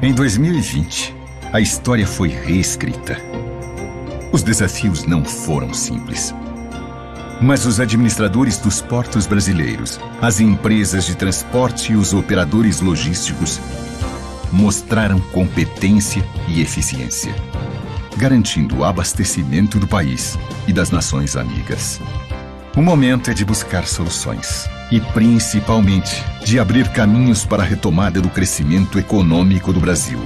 Em 2020, a história foi reescrita. Os desafios não foram simples. Mas os administradores dos portos brasileiros, as empresas de transporte e os operadores logísticos mostraram competência e eficiência, garantindo o abastecimento do país e das nações amigas. O momento é de buscar soluções e, principalmente, de abrir caminhos para a retomada do crescimento econômico do Brasil.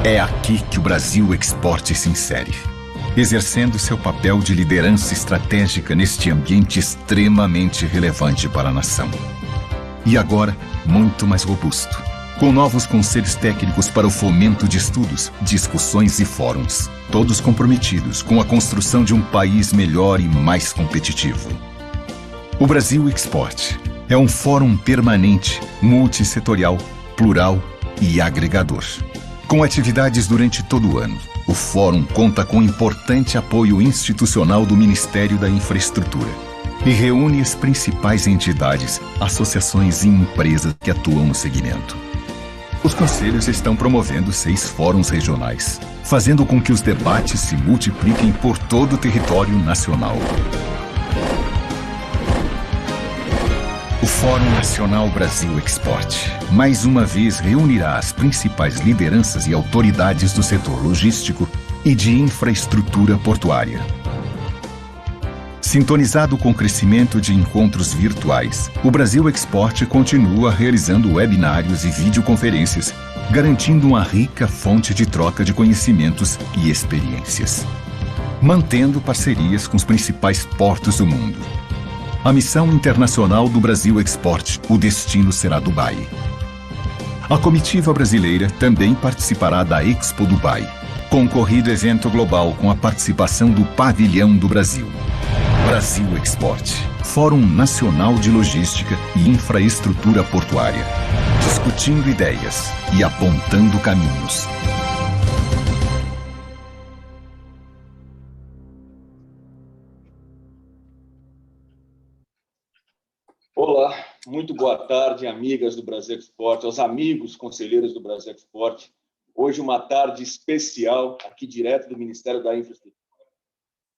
É aqui que o Brasil Export se insere, exercendo seu papel de liderança estratégica neste ambiente extremamente relevante para a nação. E agora, muito mais robusto, com novos conselhos técnicos para o fomento de estudos, discussões e fóruns, todos comprometidos com a construção de um país melhor e mais competitivo. O Brasil Export é um fórum permanente, multissetorial, plural e agregador. Com atividades durante todo o ano, o Fórum conta com importante apoio institucional do Ministério da Infraestrutura e reúne as principais entidades, associações e empresas que atuam no segmento. Os conselhos estão promovendo 6 fóruns regionais, fazendo com que os debates se multipliquem por todo o território nacional. O Fórum Nacional Brasil Export, mais uma vez, reunirá as principais lideranças e autoridades do setor logístico e de infraestrutura portuária. Sintonizado com o crescimento de encontros virtuais, o Brasil Export continua realizando webinários e videoconferências, garantindo uma rica fonte de troca de conhecimentos e experiências. Mantendo parcerias com os principais portos do mundo. A missão internacional do Brasil Export, o destino será Dubai. A comitiva brasileira também participará da Expo Dubai, concorrido evento global com a participação do Pavilhão do Brasil. Brasil Export, Fórum Nacional de Logística e Infraestrutura Portuária, discutindo ideias e apontando caminhos. Olá, muito boa tarde, amigas do Brasil Export, aos amigos conselheiros do Brasil Export. Hoje uma tarde especial, aqui direto do Ministério da Infraestrutura.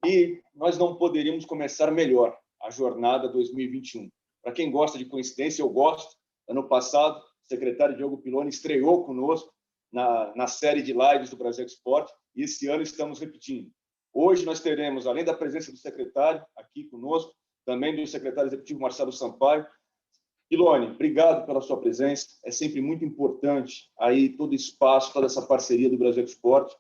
E nós não poderíamos começar melhor a jornada 2021. Para quem gosta de coincidência, eu gosto. Ano passado, o secretário Diogo Piloni estreou conosco na série de lives do Brasil Export e esse ano estamos repetindo. Hoje nós teremos, além da presença do secretário aqui conosco, também do secretário executivo Marcelo Sampaio. Piloni, obrigado pela sua presença. É sempre muito importante aí todo espaço, toda essa parceria do Brasil Export.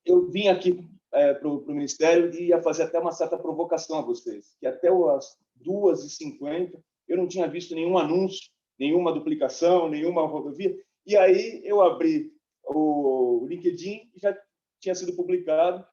Eu vim aqui para o Ministério e ia fazer até uma certa provocação a vocês, que até as 2h50 eu não tinha visto nenhum anúncio, nenhuma duplicação, nenhuma rodovia, e aí eu abri o LinkedIn e já tinha sido publicado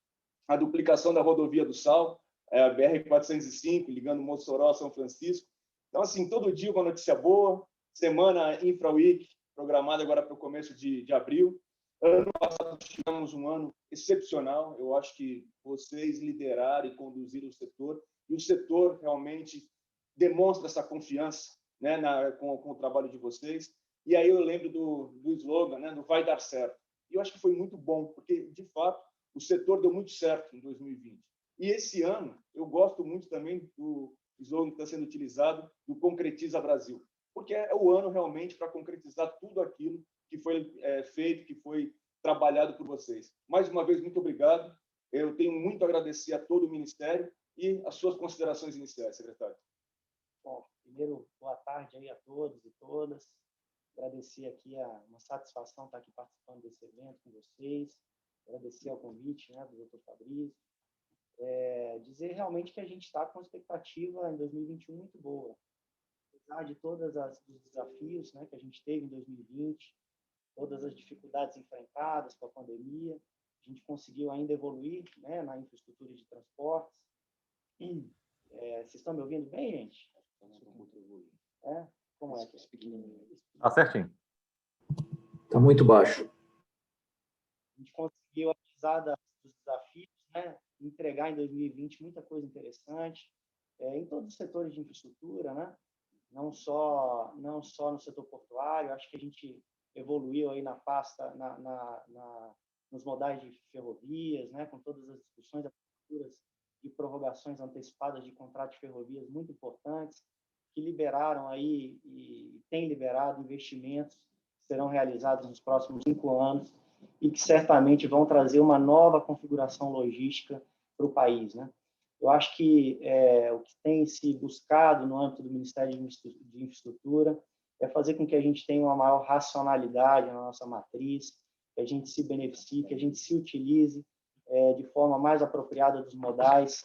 a duplicação da rodovia do Sal, a BR-405, ligando Mossoró a São Francisco. Então, assim, todo dia uma notícia boa, semana Infra Week, programada agora para o começo de abril. Ano passado tivemos um ano excepcional, eu acho que vocês lideraram e conduziram o setor, e o setor realmente demonstra essa confiança, né, com o trabalho de vocês. E aí eu lembro do slogan, né, do vai dar certo. E eu acho que foi muito bom, porque, de fato, o setor deu muito certo em 2020. E esse ano, eu gosto muito também do slogan que está sendo utilizado, do Concretiza Brasil, porque é o ano realmente para concretizar tudo aquilo que foi feito, que foi trabalhado por vocês. Mais uma vez, muito obrigado. Eu tenho muito a agradecer a todo o Ministério e as suas considerações iniciais, secretário. Bom, primeiro, boa tarde aí a todos e todas. Agradecer aqui, uma satisfação estar aqui participando desse evento com vocês. Agradecer ao convite, né, do Dr. Fabrício. Dizer realmente que a gente está com uma expectativa em 2021 muito boa. Apesar de todos os desafios, né, que a gente teve em 2020, todas as dificuldades enfrentadas com a pandemia, a gente conseguiu ainda evoluir, né, na infraestrutura de transportes. Vocês estão me ouvindo bem, gente? Como é que é? Tá certinho. Está muito baixo. A gente conseguiu, apesar dos desafios, né, entregar em 2020 muita coisa interessante em todos os setores de infraestrutura, né? Não só no setor portuário. Acho que a gente evoluiu aí na pasta, nos modais de ferrovias, né, com todas as discussões, aberturas de prorrogações antecipadas de contratos de ferrovias muito importantes, que liberaram aí e têm liberado investimentos que serão realizados nos próximos 5 anos e que certamente vão trazer uma nova configuração logística para o país, né? Eu acho que o que tem se buscado no âmbito do Ministério de Infraestrutura é fazer com que a gente tenha uma maior racionalidade na nossa matriz, que a gente se beneficie, que a gente se utilize de forma mais apropriada dos modais,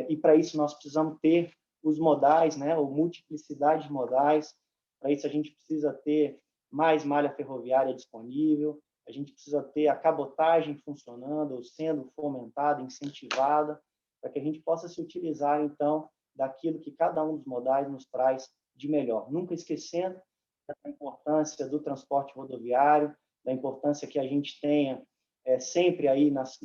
e para isso nós precisamos ter os modais, né, ou multiplicidade de modais. Para isso a gente precisa ter mais malha ferroviária disponível, a gente precisa ter a cabotagem funcionando, ou sendo fomentada, incentivada, para que a gente possa se utilizar, então, daquilo que cada um dos modais nos traz de melhor. Nunca esquecendo da importância do transporte rodoviário, da importância que a gente tenha sempre aí nas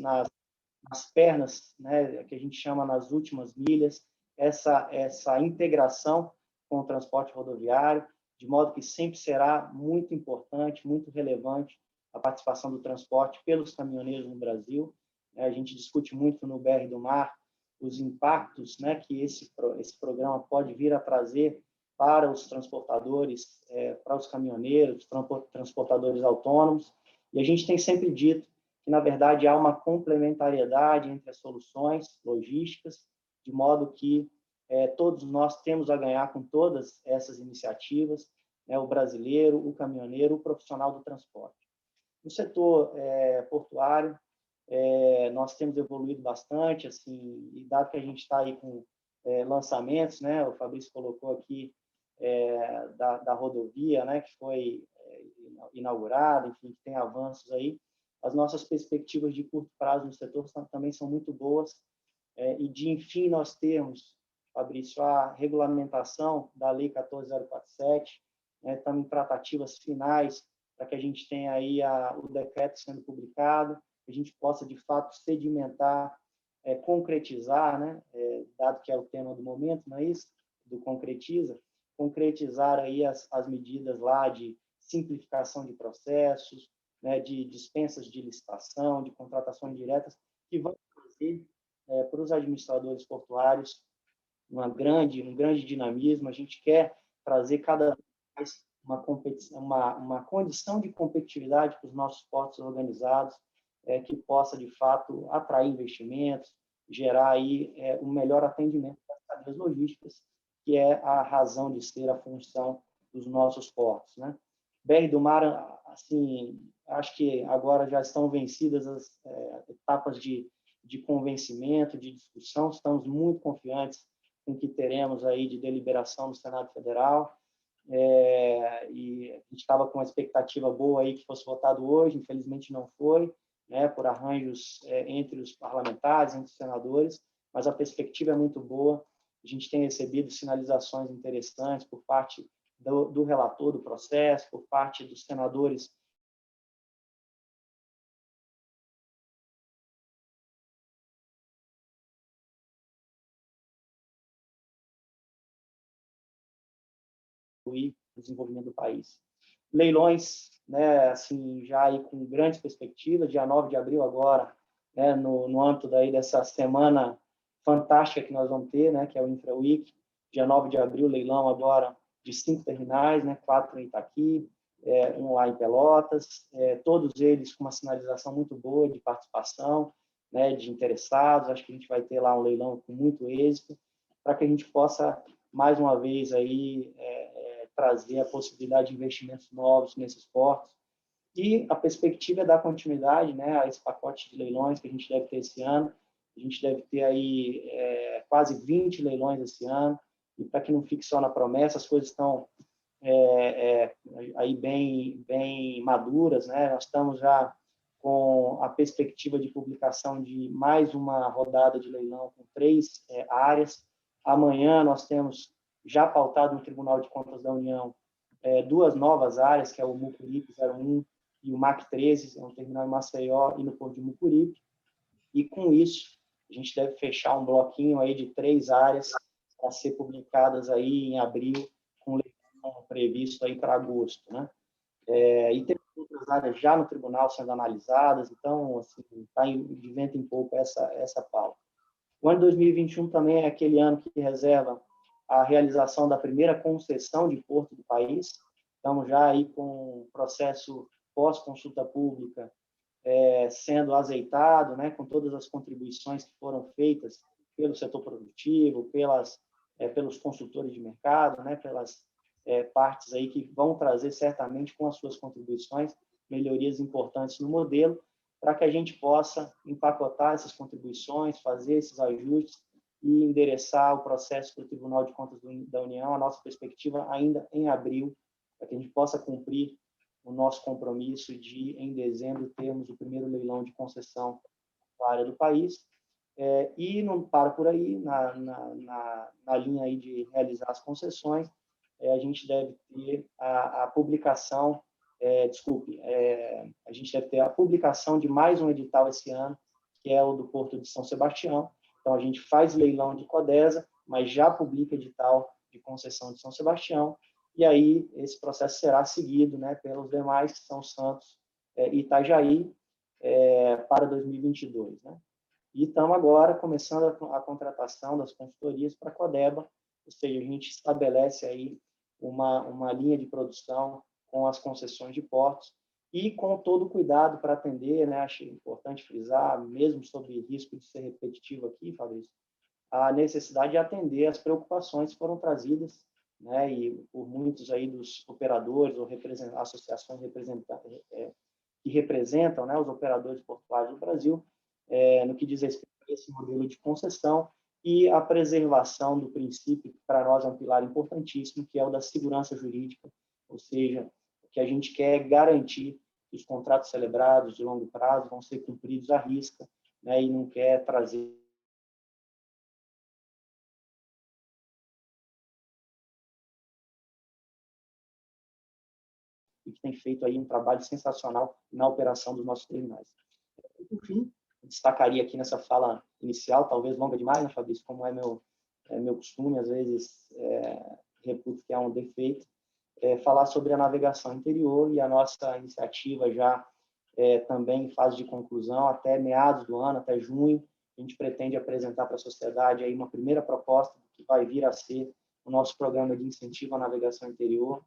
pernas, né, que a gente chama nas últimas milhas, essa integração com o transporte rodoviário, de modo que sempre será muito importante, muito relevante a participação do transporte pelos caminhoneiros no Brasil. A gente discute muito no BR do Mar os impactos, né, que esse programa pode vir a trazer para os transportadores, para os caminhoneiros, transportadores autônomos, e a gente tem sempre dito que, na verdade, há uma complementariedade entre as soluções logísticas, de modo que todos nós temos a ganhar com todas essas iniciativas, né, o brasileiro, o caminhoneiro, o profissional do transporte. No setor portuário, nós temos evoluído bastante, assim, e dado que a gente está aí com lançamentos, né, o Fabrício colocou aqui da rodovia, né, que foi inaugurada, enfim, que tem avanços aí, as nossas perspectivas de curto prazo no setor também são muito boas, e de, enfim, nós termos, Fabrício, a regulamentação da Lei 14.047, né, estamos em tratativas finais para que a gente tenha aí o decreto sendo publicado, que a gente possa, de fato, sedimentar, concretizar, né, dado que é o tema do momento, não é isso? Do concretizar aí as medidas lá de simplificação de processos, né, de dispensas de licitação, de contratações diretas, que vão trazer para os administradores portuários um grande dinamismo. A gente quer trazer cada vez mais uma condição de competitividade para os nossos portos organizados, que possa, de fato, atrair investimentos, gerar aí um melhor atendimento das cadeias logísticas, que é a razão de ser, a função dos nossos portos, né? BR do Mar, assim, acho que agora já estão vencidas as etapas de convencimento, de discussão. Estamos muito confiantes com o que teremos aí de deliberação no Senado Federal, e a gente estava com uma expectativa boa aí que fosse votado hoje, infelizmente não foi, né, por arranjos entre os parlamentares, entre os senadores, mas a perspectiva é muito boa. A gente tem recebido sinalizações interessantes por parte do relator do processo, por parte dos senadores e o desenvolvimento do país. Leilões, né, assim, já aí com grandes perspectivas, dia 9 de abril agora, né, no âmbito daí dessa semana fantástica que nós vamos ter, né, que é o Infra Week, dia 9 de abril, leilão agora de 5 terminais, né, 4 em Itaqui, um lá em Pelotas, todos eles com uma sinalização muito boa de participação, né, de interessados. Acho que a gente vai ter lá um leilão com muito êxito, para que a gente possa, mais uma vez, aí, trazer a possibilidade de investimentos novos nesses portos. E a perspectiva é dar continuidade, né, a esse pacote de leilões que a gente deve ter esse ano. A gente deve ter aí quase 20 leilões esse ano, e para que não fique só na promessa, as coisas estão aí bem maduras, né? Nós estamos já com a perspectiva de publicação de mais uma rodada de leilão com 3 áreas. Amanhã nós temos já pautado no Tribunal de Contas da União 2 novas áreas, que é o Mucuripe 01 e o MAC 13, é um terminal em Maceió e no Porto de Mucuripe. E com isso, a gente deve fechar um bloquinho aí de 3 áreas para ser publicadas aí em abril, com leilão previsto aí para agosto, né? E tem outras áreas já no tribunal sendo analisadas, então, assim, está de vento em pouco essa pauta. O ano de 2021 também é aquele ano que reserva a realização da primeira concessão de porto do país. Estamos já aí com o processo pós-consulta pública sendo azeitado, né, com todas as contribuições que foram feitas pelo setor produtivo, pelos consultores de mercado, né, pelas partes aí que vão trazer certamente com as suas contribuições melhorias importantes no modelo, para que a gente possa empacotar essas contribuições, fazer esses ajustes e endereçar o processo para o Tribunal de Contas da União, a nossa perspectiva ainda em abril, para que a gente possa cumprir o nosso compromisso de, em dezembro, termos o primeiro leilão de concessão na área do país. E não para por aí, na linha aí de realizar as concessões, a gente deve ter a publicação, a gente deve ter a publicação de mais um edital esse ano, que é o do Porto de São Sebastião. Então, a gente faz leilão de Codesa, mas já publica edital de concessão de São Sebastião, e aí esse processo será seguido, né, pelos demais, que são Santos e Itajaí, para 2022. Né? E estamos agora começando a contratação das consultorias para a Codeba, ou seja, a gente estabelece aí uma linha de produção com as concessões de portos e com todo o cuidado para atender, né, acho importante frisar, mesmo sob risco de ser repetitivo aqui, Fabrício, a necessidade de atender as preocupações que foram trazidas, né, e por muitos aí dos operadores ou associações que representam, né, os operadores portuários do Brasil, no que diz respeito a esse modelo de concessão e a preservação do princípio, que para nós é um pilar importantíssimo, que é o da segurança jurídica, ou seja, que a gente quer garantir que os contratos celebrados de longo prazo vão ser cumpridos à risca, né, e não quer trazer e que tem feito aí um trabalho sensacional na operação dos nossos terminais. Por fim, destacaria aqui nessa fala inicial, talvez longa demais, né, Fabrício, como é meu costume, às vezes reputo que é um defeito, falar sobre a navegação interior e a nossa iniciativa já também em fase de conclusão, até meados do ano, até junho, a gente pretende apresentar para a sociedade aí uma primeira proposta que vai vir a ser o nosso programa de incentivo à navegação interior.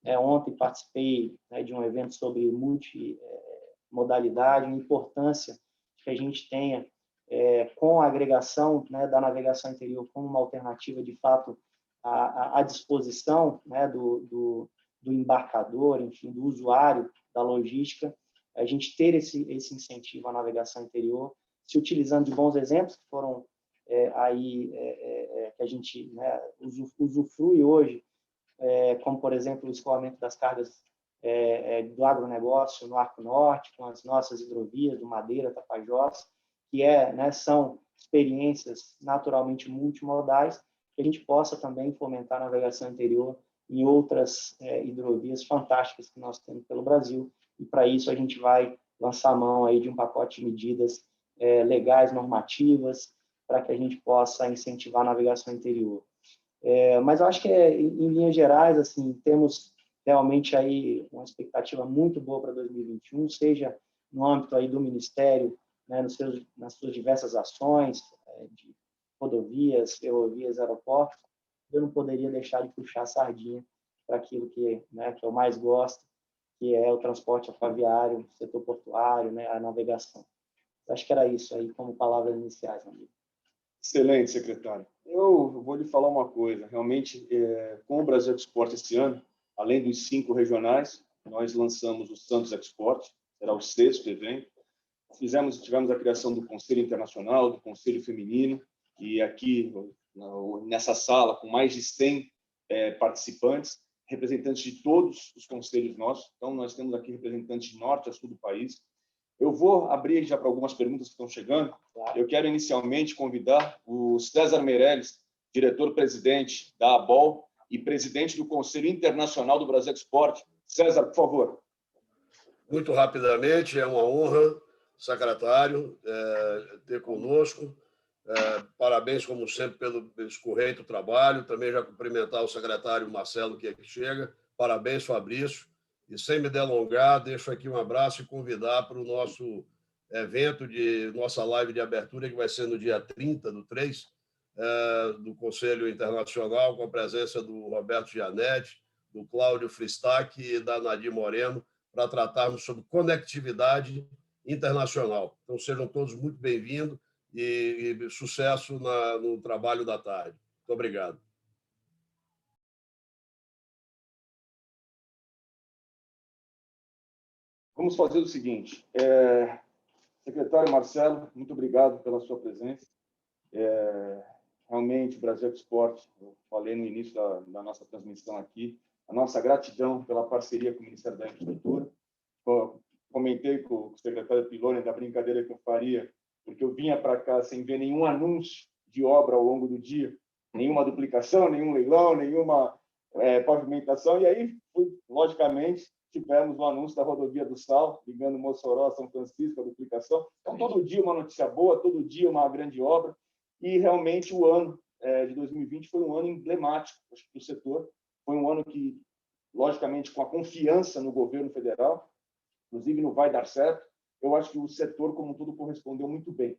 Ontem participei, né, de um evento sobre multimodalidade, a importância que a gente tenha com a agregação, né, da navegação interior como uma alternativa, de fato, à disposição, né, do embarcador, enfim, do usuário da logística, a gente ter esse incentivo à navegação interior, se utilizando de bons exemplos que foram que a gente, né, usufrui hoje, como, por exemplo, o escoamento das cargas do agronegócio no Arco Norte, com as nossas hidrovias do Madeira, Tapajós, que né, são experiências naturalmente multimodais, que a gente possa também fomentar a navegação interior em outras hidrovias fantásticas que nós temos pelo Brasil, e para isso a gente vai lançar a mão aí de um pacote de medidas legais, normativas, para que a gente possa incentivar a navegação interior. Mas eu acho que, em linhas gerais, assim, temos realmente aí uma expectativa muito boa para 2021, seja no âmbito aí do Ministério, né, nas suas diversas ações de rodovias, ferrovias, aeroportos. Eu não poderia deixar de puxar a sardinha para aquilo né, que eu mais gosto, que é o transporte aquaviário, o setor portuário, né, a navegação. Acho que era isso aí como palavras iniciais, amigo. Excelente, secretário. Eu vou lhe falar uma coisa. Realmente, com o Brasil Export esse ano, além dos 5 regionais, nós lançamos o Santos Export, será o 6º evento. Tivemos a criação do Conselho Internacional, do Conselho Feminino, e aqui, nessa sala, com mais de 100 participantes, representantes de todos os conselhos nossos. Então, nós temos aqui representantes de norte a sul do país. Eu vou abrir já para algumas perguntas que estão chegando. Eu quero inicialmente convidar o César Meirelles, diretor-presidente da ABOL e presidente do Conselho Internacional do Brasil Export. César, por favor. Muito rapidamente, é uma honra, secretário, ter conosco. Parabéns, como sempre, pelo escorreito trabalho. Também já cumprimentar o secretário Marcelo, que aqui chega. Parabéns, Fabrício. E sem me delongar, deixo aqui um abraço e convidar para o nosso evento, nossa live de abertura, que vai ser no dia 30/3, do Conselho Internacional, com a presença do Roberto Gianetti, do Cláudio Fristac e da Nadir Moreno, para tratarmos sobre conectividade internacional. Então, sejam todos muito bem-vindos e sucesso no trabalho da tarde. Muito obrigado. Vamos fazer o seguinte. Secretário Marcelo, muito obrigado pela sua presença. Realmente, o Brasil Export, eu falei no início da nossa transmissão aqui, a nossa gratidão pela parceria com o Ministério da Infraestrutura. Comentei com o secretário Piloni da brincadeira que eu faria, porque eu vinha para cá sem ver nenhum anúncio de obra ao longo do dia, nenhuma duplicação, nenhum leilão, nenhuma pavimentação, e aí, logicamente, tivemos o anúncio da rodovia do Sal, ligando Mossoró a São Francisco, a duplicação. Então, todo dia uma notícia boa, todo dia uma grande obra, e realmente o ano de 2020 foi um ano emblemático para o setor. Foi um ano que, logicamente, com a confiança no governo federal, inclusive não vai dar certo, eu acho que o setor como um todo correspondeu muito bem.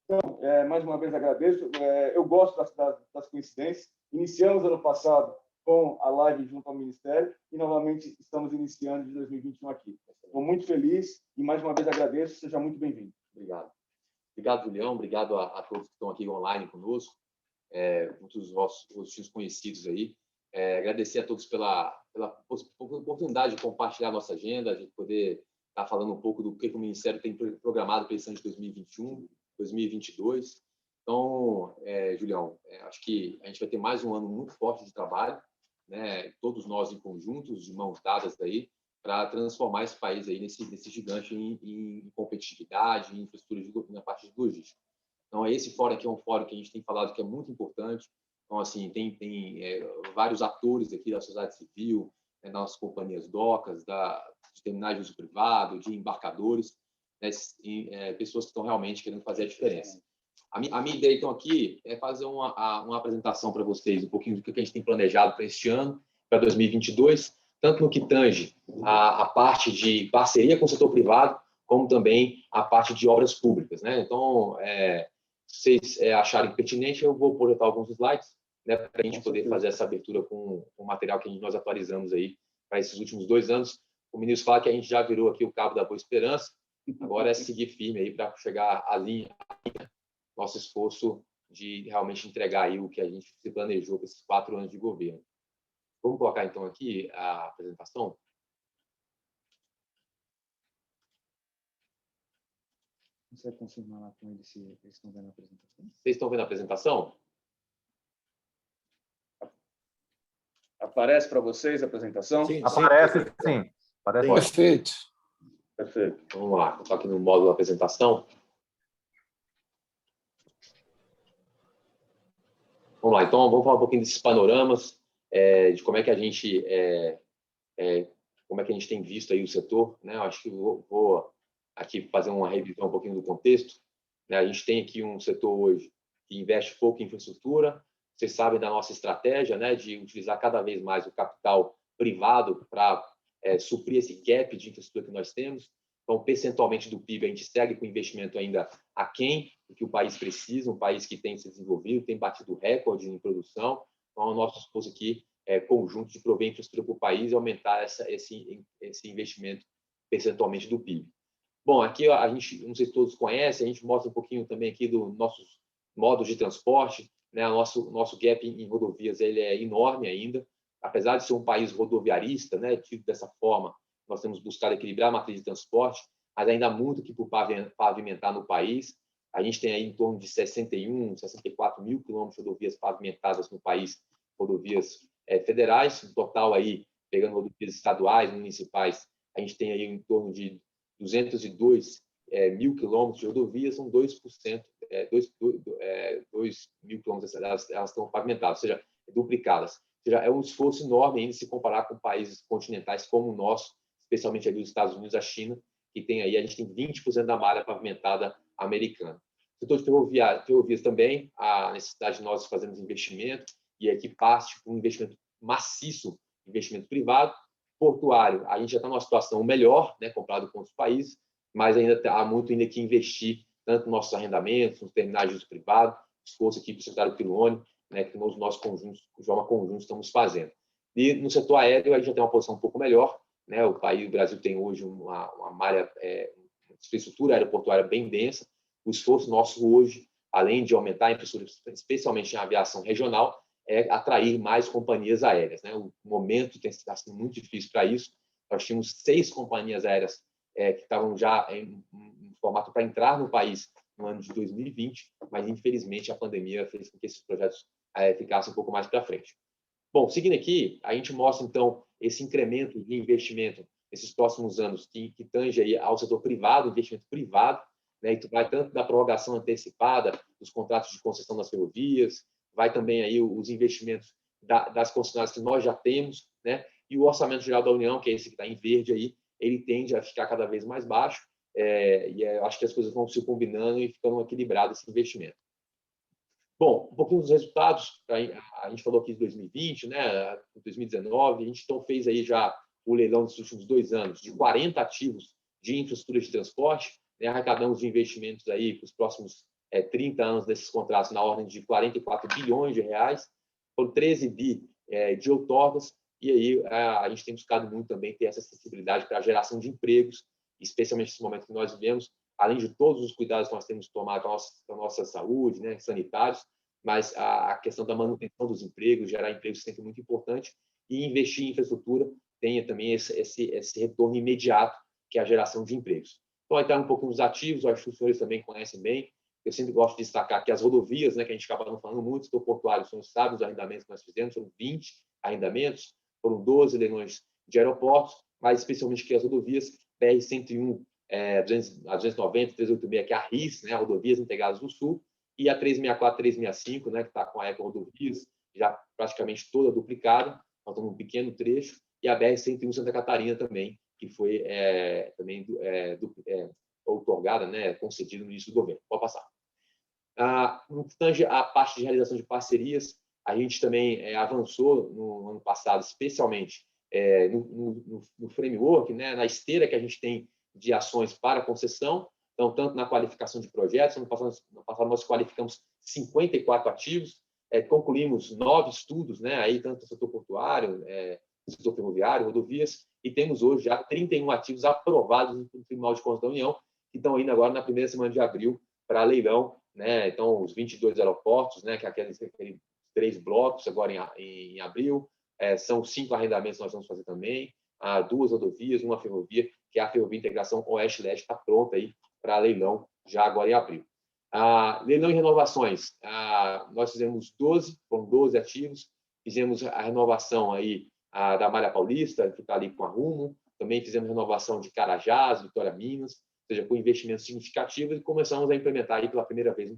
Então, mais uma vez agradeço. Eu gosto das coincidências. Iniciamos ano passado com a live junto ao Ministério e, novamente, estamos iniciando de 2021 aqui. Estou muito feliz e, mais uma vez, agradeço. Seja muito bem-vindo. Obrigado. Obrigado, Julião. Obrigado a todos que estão aqui online conosco, muitos dos nossos rostinhos conhecidos aí. Agradecer a todos pela oportunidade de compartilhar a nossa agenda, de poder estar falando um pouco do que o Ministério tem programado para esse ano de 2021, 2022. Então, Julião, acho que a gente vai ter mais um ano muito forte de trabalho, né? Todos nós em conjuntos, de mãos dadas aí, para transformar esse país aí nesse gigante em competitividade, em infraestrutura na parte de logística. Então, esse fórum aqui é um fórum que a gente tem falado que é muito importante. Então, assim, tem vários atores aqui da sociedade civil, das companhias docas, de terminais de uso privado, de embarcadores, né, pessoas que estão realmente querendo fazer a diferença. A minha ideia, então, aqui é fazer uma apresentação para vocês, um pouquinho do que a gente tem planejado para este ano, para 2022, tanto no que tange a parte de parceria com o setor privado, como também a parte de obras públicas, né? Então, se vocês acharem pertinente, eu vou projetar alguns slides, né, para a gente poder fazer essa abertura com o material que nós atualizamos aí para esses últimos 2 anos. O ministro fala que a gente já virou aqui o cabo da Boa Esperança, agora é seguir firme aí para chegar à linha, nosso esforço de realmente entregar aí o que a gente se planejou para esses 4 anos de governo. Vamos colocar, então, aqui a apresentação? Você vai confirmar lá com eles se eles estão vendo a apresentação? Vocês estão vendo a apresentação? Aparece para vocês a apresentação? Sim, aparece, sim. Aparece. Perfeito. Perfeito. Vamos lá, vou estar aqui no módulo apresentação. Vamos lá, então vamos falar um pouquinho desses panoramas, de como é que a gente tem visto aí o setor, né? Eu acho que vou aqui fazer uma revisão um pouquinho do contexto, né? A gente tem aqui um setor hoje que investe pouco em infraestrutura. Vocês sabem da nossa estratégia, né, de utilizar cada vez mais o capital privado para suprir esse gap de infraestrutura que nós temos. Então, percentualmente do PIB, a gente segue com investimento ainda aquém do que o país precisa, um país que tem se desenvolvido, tem batido recorde em produção. Então, o nosso esforço aqui é conjunto de prover infraestrutura para o país e aumentar esse investimento percentualmente do PIB. Bom, aqui a gente, não sei se todos conhecem, a gente mostra um pouquinho também aqui dos nossos modos de transporte, né? Nosso gap em rodovias ele é enorme ainda, apesar de ser um país rodoviarista, né, tido dessa forma. Nós temos buscado equilibrar a matriz de transporte, mas ainda há muito que por pavimentar no país. A gente tem aí em torno de 64 mil quilômetros de rodovias pavimentadas no país, rodovias federais, no total aí, pegando rodovias estaduais, municipais, a gente tem aí em torno de 202 mil quilômetros de rodovias, são 2%, 2 mil quilômetros, elas estão pavimentadas, ou seja, duplicadas. Ou seja, é um esforço enorme ainda se comparar com países continentais como o nosso, especialmente ali os Estados Unidos, a China, que tem aí, a gente tem 20% da malha pavimentada americana. O setor de ferrovias também, a necessidade de nós fazermos investimento, e aqui parte por um investimento maciço, investimento privado, portuário, a gente já está numa situação melhor, né, comparado com outros países, mas ainda há muito ainda que investir, tanto nos nossos arrendamentos, nos terminais de uso privado, esforço aqui para o secretário Quirone, né, que nos nossos conjuntos, de forma conjunta, estamos fazendo. E no setor aéreo, a gente já tem uma posição um pouco melhor, né, o Brasil tem hoje uma malha, infraestrutura aeroportuária bem densa. O esforço nosso hoje, além de aumentar a infraestrutura, especialmente em aviação regional, é atrair mais companhias aéreas, né? O momento está sendo muito difícil para isso. Nós tínhamos 6 companhias aéreas que estavam já em formato para entrar no país no ano de 2020, mas, infelizmente, a pandemia fez com que esses projetos ficassem um pouco mais para frente. Bom, seguindo aqui, a gente mostra, então, esse incremento de investimento nesses próximos anos que tange aí ao setor privado, investimento privado, né? E vai tanto da prorrogação antecipada dos contratos de concessão das ferrovias, vai também aí os investimentos das concessionárias que nós já temos, né? E o Orçamento Geral da União, que é esse que está em verde aí, ele tende a ficar cada vez mais baixo, eu acho que as coisas vão se combinando e ficando equilibrado esse investimento. Bom, um pouquinho dos resultados, a gente falou aqui de 2020, né? 2019, a gente então fez aí já o leilão dos últimos 2 anos de 40 ativos de infraestrutura de transporte, né? Arrecadamos de investimentos aí para os próximos 30 anos desses contratos na ordem de 44 bilhões de reais, foram 13 bi de outorgas, e aí a gente tem buscado muito também ter essa acessibilidade para a geração de empregos, especialmente nesse momento que nós vivemos, além de todos os cuidados que nós temos que tomar com a nossa saúde, né, sanitários, mas a questão da manutenção dos empregos, gerar empregos é sempre muito importante, e investir em infraestrutura tenha também esse retorno imediato, que é a geração de empregos. Então, aí está um pouquinho dos ativos, eu acho que os senhores também conhecem bem. Eu sempre gosto de destacar que as rodovias, né, que a gente acaba não falando muito, do portuário, são os sábios arrendamentos que nós fizemos, foram 20 arrendamentos, foram 12 leilões de aeroportos, mas especialmente que as rodovias, BR-101, a 290, 386, que é a RIS, né, Rodovias Integradas do Sul, e a 364, 365, né, que está com a Eco Rodovias, já praticamente toda duplicada, faltando um pequeno trecho, e a BR-101 Santa Catarina também, que foi também outorgada, né, concedida no início do governo. Pode passar. No que tange a parte de realização de parcerias, a gente também avançou no ano passado, especialmente no framework, né, na esteira que a gente tem de ações para concessão, então, tanto na qualificação de projetos, no passado nós qualificamos 54 ativos, concluímos 9 estudos, né, aí tanto no setor portuário, setor ferroviário, rodovias, e temos hoje já 31 ativos aprovados no Tribunal de Contas da União, que estão indo agora na primeira semana de abril para leilão, né? Então, os 22 aeroportos, né, que é aqueles 3 blocos agora em abril, são 5 arrendamentos que nós vamos fazer também, 2 rodovias, 1 ferrovia, que é a Ferrovia Integração Oeste-Leste, está pronta aí para leilão já agora em abril. Leilão e renovações, nós fizemos 12 ativos, fizemos a renovação aí da Malha Paulista, que está ali com a Rumo, também fizemos renovação de Carajás, Vitória Minas, ou seja, com investimentos significativos, e começamos a implementar aí pela primeira vez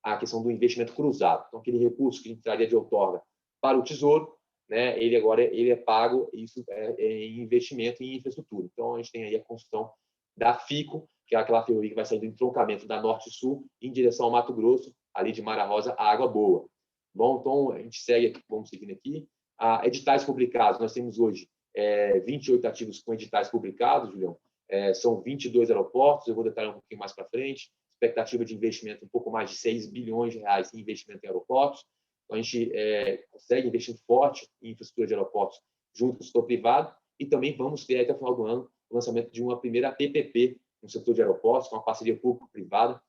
a questão do investimento cruzado. Então, aquele recurso que a gente traria de outorga para o Tesouro, né, ele agora é pago, isso em investimento em infraestrutura. Então, a gente tem aí a construção da FICO, que é aquela ferrovia que vai sair do entroncamento da Norte-Sul em direção ao Mato Grosso, ali de Mara Rosa a Água Boa. Bom, então, a gente segue aqui, vamos seguindo aqui. Editais publicados, nós temos hoje 28 ativos com editais publicados, Julião. São 22 aeroportos, eu vou detalhar um pouquinho mais para frente. Expectativa de investimento um pouco mais de 6 bilhões de reais em investimento em aeroportos. Então, a gente consegue investir forte em infraestrutura de aeroportos junto com o setor privado, e também vamos ter até o final do ano o lançamento de uma primeira PPP no setor de aeroportos, com uma parceria público-privada,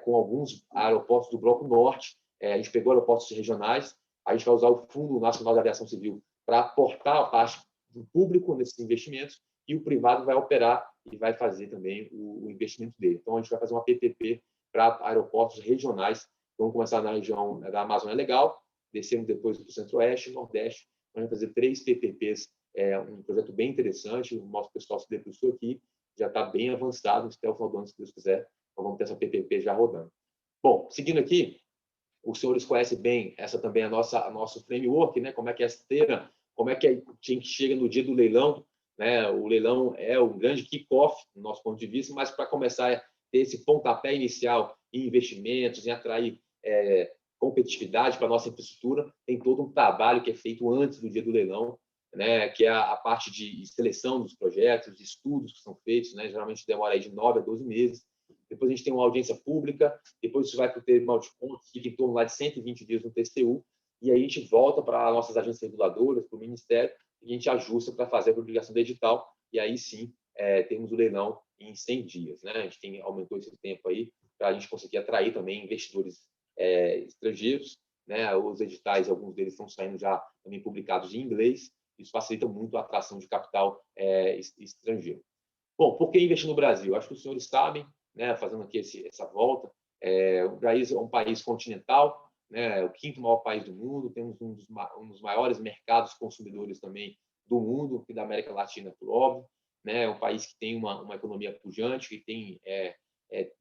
com alguns aeroportos do Bloco Norte. A gente pegou aeroportos regionais, a gente vai usar o Fundo Nacional de Aviação Civil para aportar a parte do público nesses investimentos, e o privado vai operar e vai fazer também o investimento dele. Então, a gente vai fazer uma PPP para aeroportos regionais. Vamos começar na região da Amazônia Legal, descemos depois para o Centro-Oeste e Nordeste. Vamos fazer 3 PPPs, um projeto bem interessante. O nosso pessoal se debruçou aqui, já está bem avançado, até o final do ano, se Deus quiser. Então, vamos ter essa PPP já rodando. Bom, seguindo aqui, os senhores conhecem bem essa também, a nosso framework, né? Como é que é a esteira, como é que a gente chega no dia do leilão, né? O leilão é um grande kick-off, do nosso ponto de vista, mas para começar a ter esse pontapé inicial em investimentos, em atrair competitividade para a nossa infraestrutura, tem todo um trabalho que é feito antes do dia do leilão, né, que é a parte de seleção dos projetos, de estudos que são feitos, né, geralmente demora aí de 9 a 12 meses. Depois a gente tem uma audiência pública, depois isso vai para o Tribunal de Contas, fica em torno lá de 120 dias no TCU, e aí a gente volta para as nossas agências reguladoras, para o Ministério, e a gente ajusta para fazer a publicação do edital, e aí sim temos o leilão em 100 dias. Né? A gente aumentou esse tempo aí para a gente conseguir atrair também investidores estrangeiros. Né? Os editais, alguns deles estão saindo já também publicados em inglês, isso facilita muito a atração de capital estrangeiro. Bom, por que investir no Brasil? Acho que os senhores sabem, né, fazendo aqui essa volta, o Brasil é um país continental, né, o 5º maior país do mundo, temos um dos maiores mercados consumidores também do mundo, aqui da América Latina, por óbvio, né, é um país que tem uma economia pujante, que tem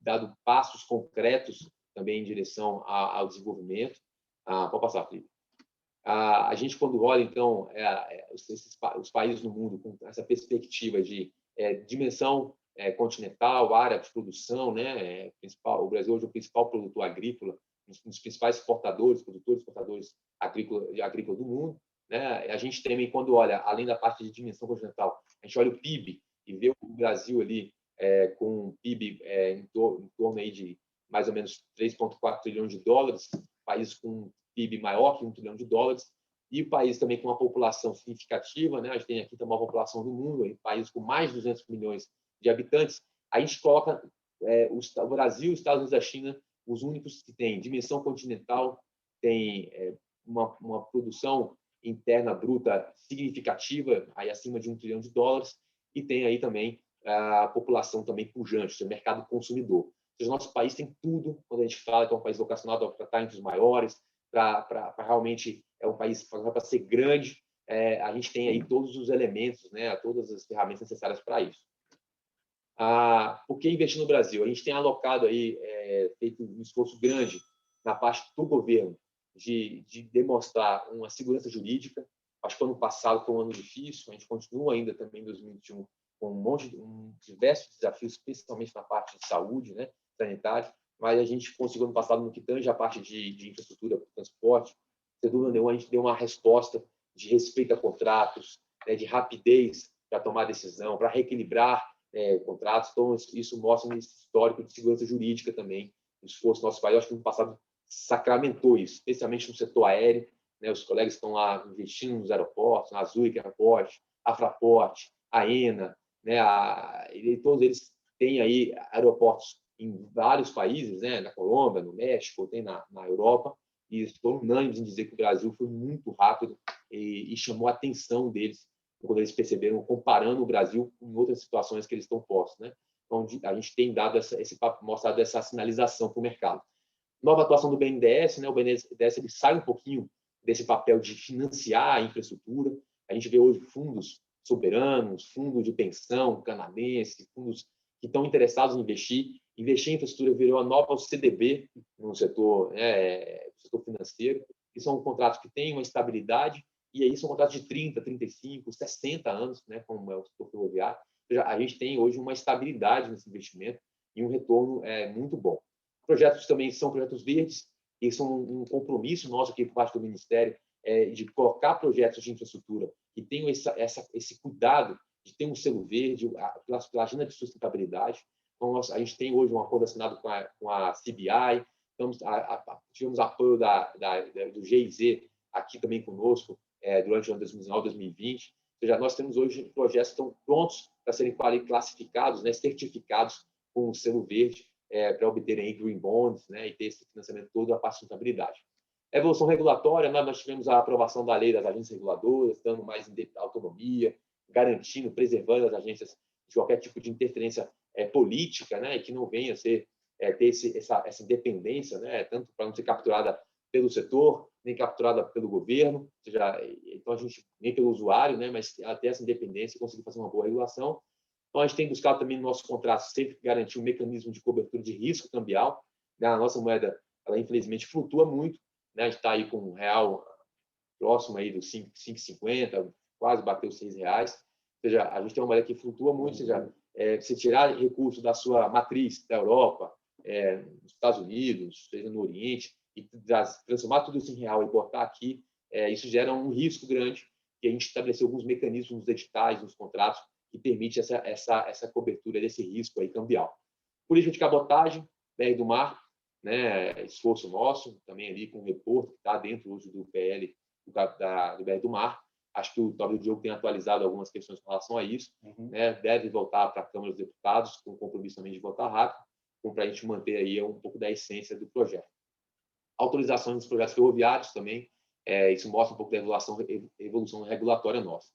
dado passos concretos também em direção ao desenvolvimento. Pode passar, Felipe. A gente, quando olha, então, os países no mundo com essa perspectiva de dimensão continental, área de produção, né, o Brasil hoje é o principal produtor agrícola, um dos principais produtores exportadores agrícola do mundo. Né? A gente também, quando olha, além da parte de dimensão continental, a gente olha o PIB e vê o Brasil ali com um PIB em torno aí de mais ou menos 3,4 trilhões de dólares, país com PIB maior que 1 trilhão de dólares, e o país também com uma população significativa, né? A gente tem aqui a maior população do mundo, um país com mais de 200 milhões de habitantes. A gente coloca o Brasil e os Estados Unidos da China os únicos que têm dimensão continental, têm uma produção interna bruta significativa, aí acima de 1 trilhão de dólares, e tem aí também a população também pujante, ou seja, mercado consumidor. Ou seja, nosso país tem tudo, quando a gente fala que é um país vocacionado para estar entre os maiores, para realmente um país para ser grande, a gente tem aí todos os elementos, né, todas as ferramentas necessárias para isso. Por que investir no Brasil? A gente tem alocado aí, feito um esforço grande na parte do governo de demonstrar uma segurança jurídica. Acho que o ano passado foi um ano difícil, a gente continua ainda também em 2021 com diversos desafios, especialmente na parte de saúde, né, sanitária, mas a gente conseguiu ano passado, no que tange a parte de infraestrutura para o transporte, sem dúvida nenhuma, a gente deu uma resposta de respeito a contratos, né, de rapidez para tomar decisão, para reequilibrar contratos. Então, isso mostra um histórico de segurança jurídica também, o esforço do nosso país. Eu acho que no passado sacramentou isso, especialmente no setor aéreo, né, os colegas estão lá investindo nos aeroportos, na Zurich Airport, a Fraport, a ENA, né, todos eles têm aí aeroportos em vários países, né, na Colômbia, no México, tem na Europa, e estou unânimes em dizer que o Brasil foi muito rápido e chamou a atenção deles quando eles perceberam, comparando o Brasil com outras situações que eles estão postos. Né? Então, a gente tem dado mostrado essa sinalização para o mercado. Nova atuação do BNDES, né? O BNDES ele sai um pouquinho desse papel de financiar a infraestrutura. A gente vê hoje fundos soberanos, fundos de pensão canadense, fundos que estão interessados em investir. Investir em infraestrutura virou a nova CDB no setor financeiro, que são contratos que têm uma estabilidade, e aí são contratos de 30, 35, 60 anos, né, como é o setor ferroviário. Ou seja, a gente tem hoje uma estabilidade nesse investimento e um retorno muito bom. Projetos também são projetos verdes, e são um compromisso nosso aqui por parte do Ministério de colocar projetos de infraestrutura que tenham esse cuidado de ter um selo verde, pela agenda de sustentabilidade. Então, a gente tem hoje um acordo assinado com a CBI, tivemos apoio do GIZ aqui também conosco durante o ano 2019, 2020. Ou seja, nós temos hoje projetos que estão prontos para serem classificados, né, certificados com o selo verde, para obterem aí green bonds, né, e ter esse financiamento todo para a sustentabilidade. A evolução regulatória, nós tivemos a aprovação da lei das agências reguladoras, dando mais autonomia, garantindo, preservando as agências de qualquer tipo de interferência política, né, e que não venha a ter essa independência, né, tanto para não ser capturada pelo setor, nem capturada pelo governo, ou seja, então a gente nem pelo usuário, né, mas até essa independência e conseguir fazer uma boa regulação. Então a gente tem buscado também no nosso contrato sempre garantir um mecanismo de cobertura de risco cambial. Né? A nossa moeda, ela infelizmente flutua muito, né? A gente está aí com um real próximo aí dos 5,50, quase bateu R$6. Ou seja, a gente tem uma moeda que flutua muito, ou seja, você tirar recursos da sua matriz da Europa, nos Estados Unidos, seja no Oriente, e transformar tudo isso em real e botar aqui, isso gera um risco grande que a gente estabeleceu alguns mecanismos nos editais, nos contratos, que permite essa cobertura desse risco aí cambial. Política de cabotagem, BR do Mar, né, esforço nosso, também ali com o reporto, que está dentro hoje do PL do BR do Mar. Acho que o Diogo tem atualizado algumas questões com relação a isso. Né, deve voltar para a Câmara dos Deputados, com o compromisso também de votar rápido, para a gente manter aí um pouco da essência do projeto. Autorização dos projetos ferroviários também, isso mostra um pouco da evolução regulatória nossa.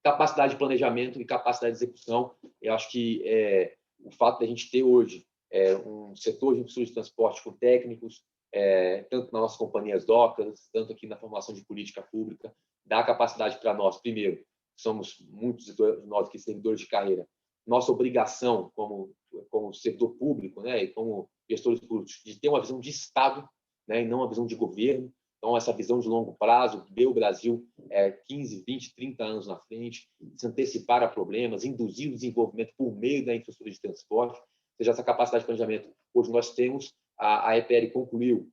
Capacidade de planejamento e capacidade de execução, eu acho que o fato de a gente ter hoje um setor de infraestrutura de transporte com técnicos, tanto nas nossas companhias docas, tanto aqui na formação de política pública, dá capacidade para nós, primeiro, somos muitos de nós aqui servidores de carreira, nossa obrigação como setor público, né, e como gestores públicos, de ter uma visão de Estado, né, e não uma visão de governo. Então, essa visão de longo prazo, ver o Brasil 15, 20, 30 anos na frente, se antecipar a problemas, induzir o desenvolvimento por meio da infraestrutura de transporte, ou seja, essa capacidade de planejamento. Hoje nós temos, a EPL concluiu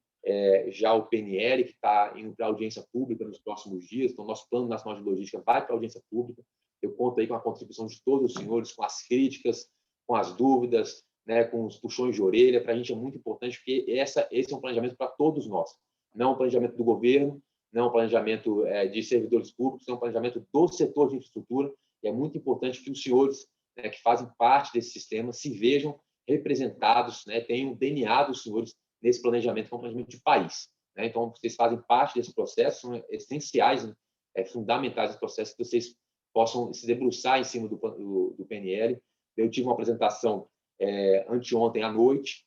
já o PNL, que está indo para a audiência pública nos próximos dias, então nosso Plano Nacional de Logística vai para a audiência pública. Eu conto aí com a contribuição de todos os senhores, com as críticas, com as dúvidas, né, com os puxões de orelha. Para a gente é muito importante, porque esse é um planejamento para todos nós. Não é um planejamento do governo, não é um planejamento de servidores públicos, é um planejamento do setor de infraestrutura. E é muito importante que os senhores, né, que fazem parte desse sistema se vejam representados, né, tenham o DNA dos senhores nesse planejamento, que é um planejamento de país. Né? Então, vocês fazem parte desse processo, são essenciais, né, fundamentais nesse processo, que vocês possam se debruçar em cima do PNL. Eu tive uma apresentação anteontem à noite,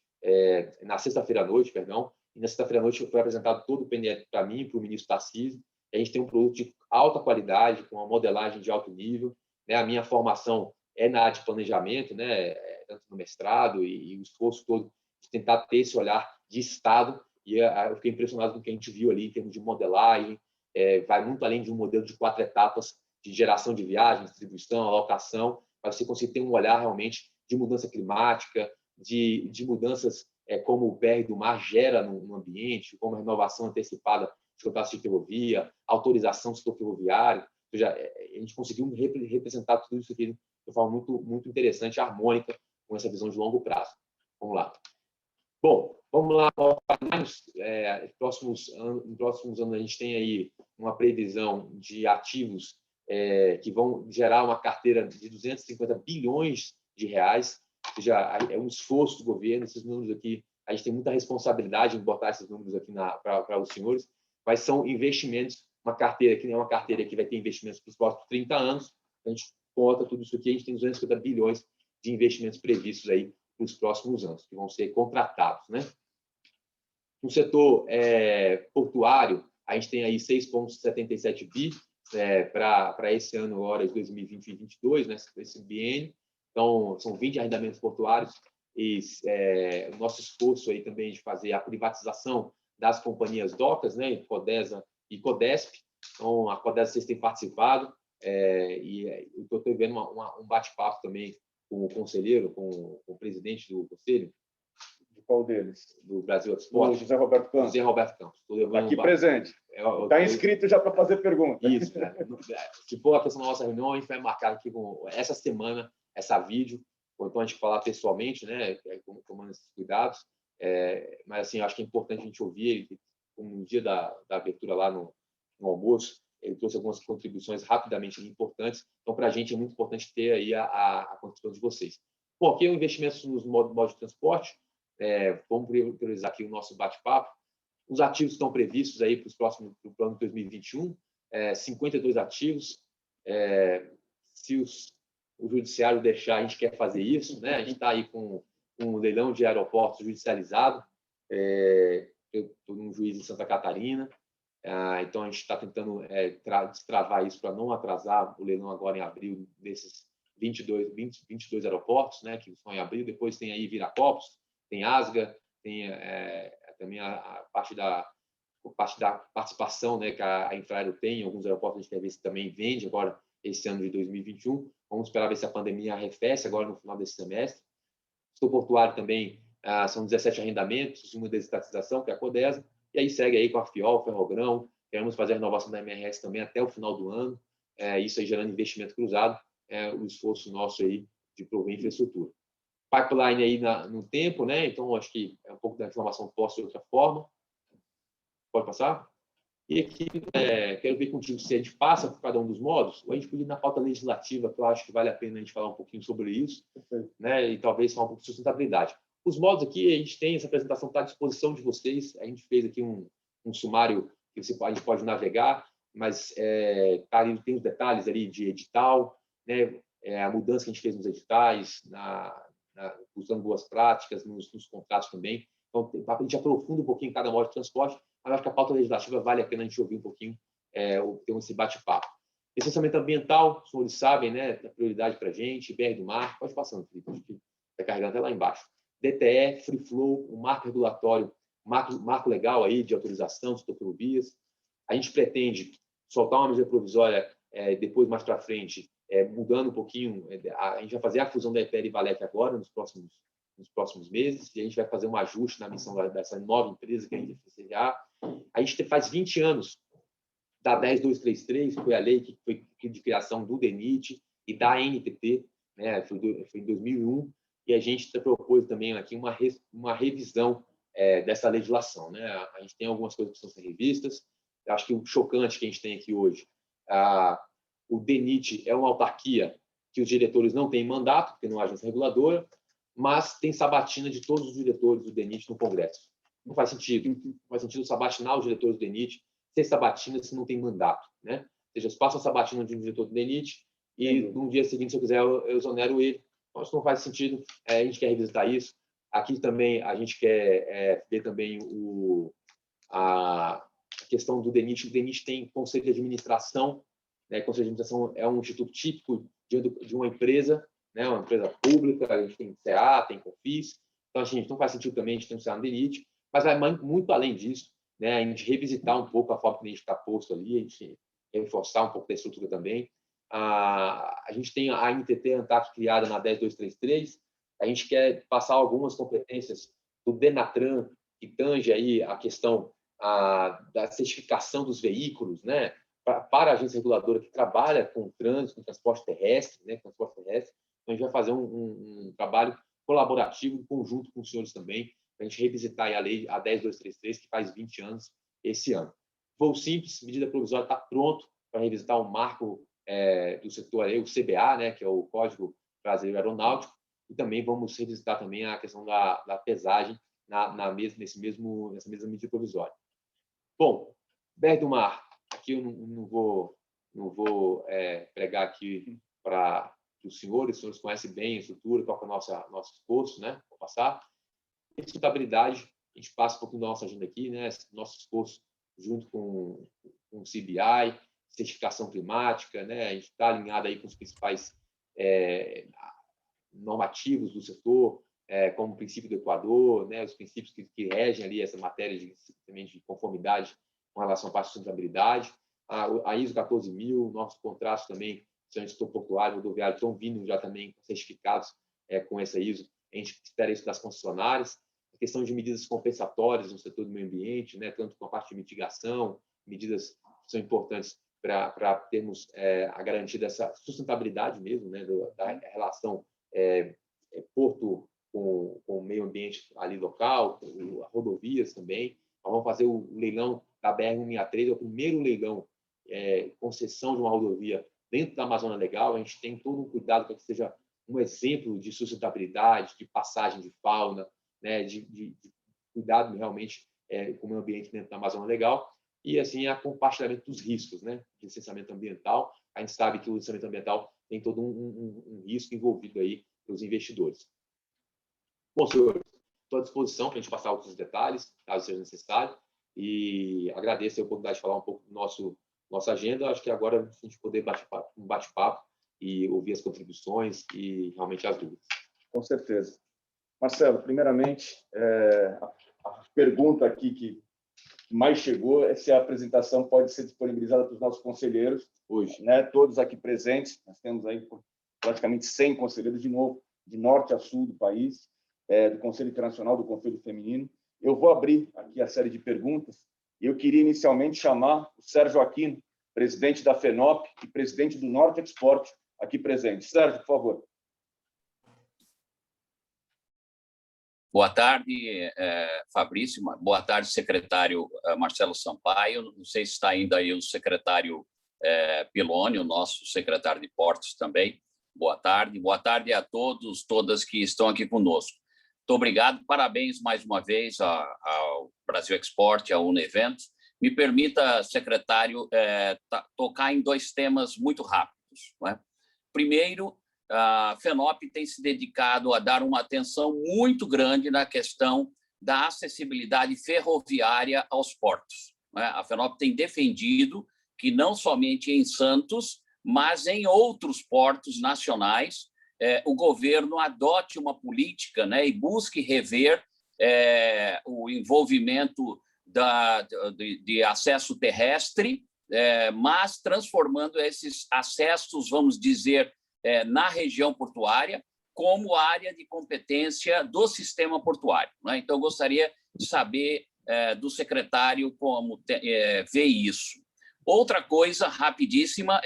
na sexta-feira à noite, perdão, e na sexta-feira à noite foi apresentado todo o PNL para mim, para o ministro Tarcísio. A gente tem um produto de alta qualidade, com uma modelagem de alto nível. Né? A minha formação é na área de planejamento, né? Tanto no mestrado e o esforço todo de tentar ter esse olhar de Estado. E eu fiquei impressionado com o que a gente viu ali em termos de modelagem. Vai muito além de um modelo de 4 etapas de geração de viagem, distribuição, alocação, para você conseguir ter um olhar realmente de mudança climática, de mudanças como o BR do Mar gera no ambiente, como a renovação antecipada de contratos de ferrovia, autorização do setor ferroviário. Ou seja, a gente conseguiu representar tudo isso aqui de uma forma muito, muito interessante, harmônica, com essa visão de longo prazo. Vamos lá. Bom, vamos lá. Em próximos anos, a gente tem aí uma previsão de ativos que vão gerar uma carteira de 250 bilhões de reais. Ou seja, é um esforço do governo. Esses números aqui, a gente tem muita responsabilidade em botar esses números aqui para os senhores, mas são investimentos, uma carteira que não é uma carteira que vai ter investimentos para os próximos 30 anos. A gente conta tudo isso aqui, a gente tem 250 bilhões de investimentos previstos aí para os próximos anos, que vão ser contratados. Né? No setor portuário, a gente tem aí 6,77 bi para esse ano agora, de 2020 e 2022, né, esse biênio. Então, são 20 arrendamentos portuários e o nosso esforço aí também de fazer a privatização das companhias docas, né, Codesa e Codesp. Então, a Codesa, vocês têm participado e eu estou vendo um bate-papo também com o conselheiro, com o presidente do conselho. De qual deles? Do Brasil Export. José Roberto Campos. José Roberto Campos. Aqui presente. Está inscrito já para fazer pergunta. Isso. Se for a questão da nossa reunião, a gente vai marcar aqui essa semana essa vídeo, ou então a gente falar pessoalmente, né, tomando esses cuidados. Mas, assim, eu acho que é importante a gente ouvir ele, no dia da abertura lá no almoço, ele trouxe algumas contribuições rapidamente importantes. Então, para a gente é muito importante ter aí a contribuição de vocês. Bom, aqui é o investimento nos modos de transporte. Vamos priorizar aqui o nosso bate-papo. Os ativos estão previstos aí para o plano de 2021, 52 ativos. Se o judiciário deixar, a gente quer fazer isso, né? A gente está aí com um leilão de aeroportos judicializado. Eu estou num juiz em Santa Catarina. Então, a gente está tentando destravar isso para não atrasar o leilão agora em abril desses 22 aeroportos, né, que estão em abril. Depois tem aí Viracopos, tem Asga, tem também a parte da participação, né, que a Infraero tem em alguns aeroportos. A gente quer ver se também vende agora esse ano de 2021. Vamos esperar ver se a pandemia arrefece agora no final desse semestre. O setor portuário também são 17 arrendamentos, uma desestatização, que é a Codesa. E aí segue aí com a FIOL, Ferrogrão. Queremos fazer a renovação da MRS também até o final do ano. isso aí gerando investimento cruzado, o esforço nosso aí de prover infraestrutura. Pipeline aí no tempo, né? Então, acho que é um pouco da informação posta de outra forma. Pode passar? E aqui, quero ver contigo se a gente passa por cada um dos modos, ou a gente pode ir na pauta legislativa, que eu acho que vale a pena a gente falar um pouquinho sobre isso, né? E talvez falar um pouco de sustentabilidade. Os modos aqui, a gente tem, essa apresentação está à disposição de vocês, a gente fez aqui um sumário que a gente pode navegar, mas tem os detalhes ali de edital, né? A mudança que a gente fez nos editais, usando boas práticas, nos contratos também. Então, a gente aprofunda um pouquinho em cada modo de transporte, mas acho que a pauta legislativa vale a pena a gente ouvir um pouquinho, ter esse bate-papo. Licenciamento ambiental, os senhores sabem, né? É prioridade para a gente, BR do Mar, pode passando, Felipe, acho que está carregando até lá embaixo. DTE, Free Flow, um marco regulatório, marco legal aí de autorização de ciclovias. A gente pretende soltar uma medida provisória depois, mais para frente, mudando um pouquinho. A gente vai fazer a fusão da EPL e Valec agora, nos próximos meses, e a gente vai fazer um ajuste na missão dessa nova empresa que é a IFCA. A gente faz 20 anos da 10233, que foi a lei que foi de criação do DENIT e da ANTT, né? Foi em 2001, e a gente propôs também aqui uma revisão dessa legislação, né? A gente tem algumas coisas que precisam ser revistas. Eu acho que o chocante que a gente tem aqui hoje, o DENIT é uma autarquia que os diretores não têm mandato, porque não há agência reguladora, mas tem sabatina de todos os diretores do DENIT no Congresso. Não faz sentido. Não faz sentido sabatinar os diretores do DENIT sem sabatina se não tem mandato, né? Ou seja, eu passo a sabatina de um diretor do DENIT e no dia seguinte, se eu quiser, eu exonero ele. Então, isso não faz sentido. A gente quer revisitar isso. Aqui também a gente quer ver também a questão do DENIT. O DENIT tem conselho de administração, né? Conselho de administração é um instituto típico de uma empresa, né? Uma empresa pública. A gente tem CA, tem COFIS. Então, a gente não faz sentido também a gente ter um CA no DENIT, mas vai muito além disso, né? A gente revisitar um pouco a forma que a gente está posto ali, a gente reforçar um pouco da estrutura também. A gente tem a ANTT ANTAC criada na 10233. A gente quer passar algumas competências do DENATRAN, que tange aí a questão da certificação dos veículos, né? Para a agência reguladora que trabalha com trânsito, com transporte terrestre, né? Transporte terrestre. Então, a gente vai fazer um trabalho colaborativo, em conjunto com os senhores também, para a gente revisitar a lei, a 10233, que faz 20 anos esse ano. Voo simples, medida provisória está pronto para revisitar o marco do setor aí, o CBA, né? Que é o Código Brasileiro Aeronáutico, e também vamos revisitar também a questão da pesagem nessa mesma medida provisória. Bom, BR do Mar, aqui eu não vou pregar aqui para os senhores conhecem bem a estrutura, qual é o nosso esforço, né? Vou passar. Sustentabilidade, a gente passa um pouquinho da nossa agenda aqui, né? Nosso esforço junto com o CBI, certificação climática, né? A gente está alinhado aí com os principais normativos do setor, como o princípio do Equador, né? Os princípios que regem ali essa matéria de conformidade com relação à parte de sustentabilidade. A ISO 14000, nossos contratos também, são de setor portuário, rodoviário, estão vindo já também certificados com essa ISO. A gente espera isso das concessionárias. A questão de medidas compensatórias no setor do meio ambiente, né? Tanto com a parte de mitigação, medidas que são importantes para termos a garantia dessa sustentabilidade mesmo, né? Da relação porto com o meio ambiente ali local, com rodovias também. Nós vamos fazer o leilão da BR-163, é o primeiro leilão concessão de uma rodovia dentro da Amazônia Legal. A gente tem todo um cuidado para que seja um exemplo de sustentabilidade, de passagem de fauna, né? de cuidado realmente com o meio ambiente dentro da Amazônia Legal. E, assim, a compartilhamento dos riscos, né? De licenciamento ambiental. A gente sabe que o licenciamento ambiental tem todo um risco envolvido aí pelos investidores. Bom, senhores, estou à disposição para a gente passar outros detalhes, caso seja necessário, e agradeço a oportunidade de falar um pouco do nossa agenda. Acho que agora a gente poder um bate-papo e ouvir as contribuições e realmente as dúvidas. Com certeza. Marcelo, primeiramente, a pergunta aqui que mais chegou é se a apresentação pode ser disponibilizada para os nossos conselheiros hoje, né? Todos aqui presentes, nós temos aí praticamente 100 conselheiros, de novo, de norte a sul do país, do Conselho Internacional, do Conselho Feminino. Eu vou abrir aqui a série de perguntas e eu queria inicialmente chamar o Sérgio Aquino, presidente da FENOP e presidente do Norte Export, aqui presente. Sérgio, por favor. Boa tarde, Fabrício. Boa tarde, secretário Marcelo Sampaio. Não sei se está ainda aí o secretário Piloni, o nosso secretário de Portos também. Boa tarde. Boa tarde a todos, todas que estão aqui conosco. Muito obrigado. Parabéns mais uma vez ao Brasil Export, ao Unevent. Me permita, secretário, tocar em dois temas muito rápidos, não é? Primeiro, a FENOP tem se dedicado a dar uma atenção muito grande na questão da acessibilidade ferroviária aos portos, não é? A FENOP tem defendido que não somente em Santos, mas em outros portos nacionais, o governo adote uma política, né, e busque rever o envolvimento de acesso terrestre, mas transformando esses acessos, vamos dizer, na região portuária, como área de competência do sistema portuário, né? Então, gostaria de saber do secretário como vê isso. Outra coisa rapidíssima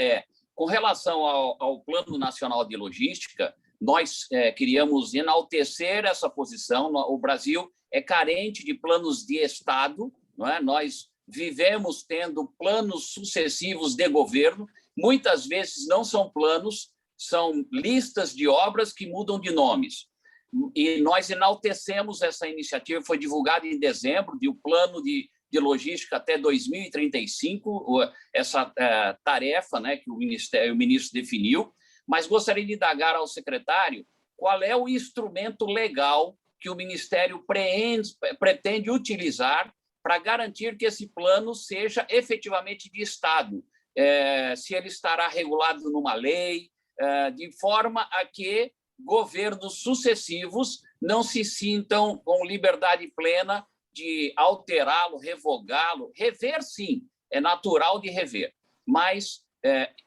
com relação ao Plano Nacional de Logística, nós queríamos enaltecer essa posição. O Brasil é carente de planos de Estado, não é? Nós vivemos tendo planos sucessivos de governo, muitas vezes não são planos, são listas de obras que mudam de nomes. E nós enaltecemos essa iniciativa, foi divulgada em dezembro, de um plano de logística até 2035, essa tarefa, né, que o ministro definiu, mas gostaria de indagar ao secretário qual é o instrumento legal que o Ministério pretende utilizar para garantir que esse plano seja efetivamente de Estado, se ele estará regulado numa lei, de forma a que governos sucessivos não se sintam com liberdade plena de alterá-lo, revogá-lo. Rever, sim, é natural de rever. Mas,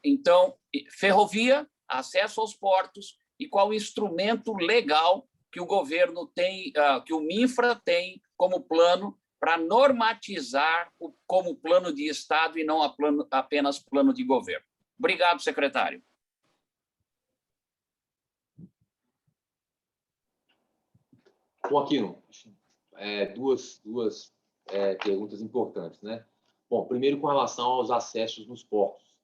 então, ferrovia, acesso aos portos e qual instrumento legal que o governo tem, que o MINFRA tem como plano para normatizar como plano de Estado e não apenas plano de governo. Obrigado, secretário. Bom, Aquino, duas perguntas importantes, né? Bom, primeiro com relação aos acessos nos portos.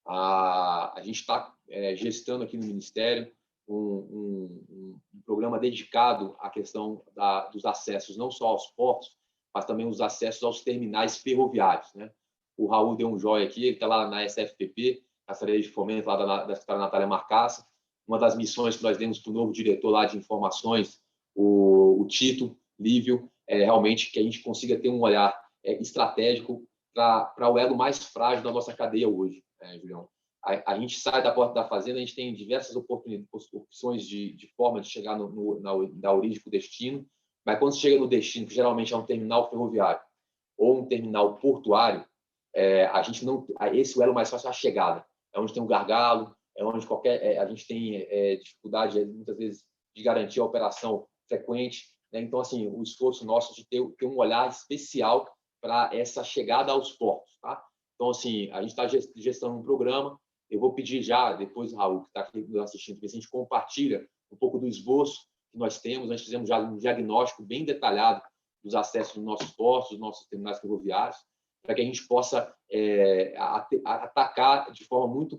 A gente está gestando aqui no Ministério um programa dedicado à questão dos acessos, não só aos portos, mas também os acessos aos terminais ferroviários, né? O Raul deu um joia aqui, ele está lá na SFPP, a Secretaria de Fomento lá da secretária Natália Marcassa. Uma das missões que nós demos para o novo diretor lá de informações, o Tito Lívio, realmente que a gente consiga ter um olhar estratégico para o elo mais frágil da nossa cadeia hoje, Julião. A gente sai da porta da fazenda, a gente tem diversas opções de forma de chegar da origem para o destino, mas quando chega no destino, que geralmente é um terminal ferroviário ou um terminal portuário, a gente não, esse é o elo mais fácil é a chegada, é onde tem um gargalo, é onde a gente tem dificuldade muitas vezes de garantir a operação frequente, né? Então, assim, o esforço nosso de ter um olhar especial para essa chegada aos portos, tá? Então, assim, a gente está gestando um programa. Eu vou pedir já, depois, Raul, que está aqui nos assistindo, que a gente compartilha um pouco do esboço que nós temos. Nós fizemos já um diagnóstico bem detalhado dos acessos dos nossos portos, dos nossos terminais ferroviários, para que a gente possa atacar de forma muito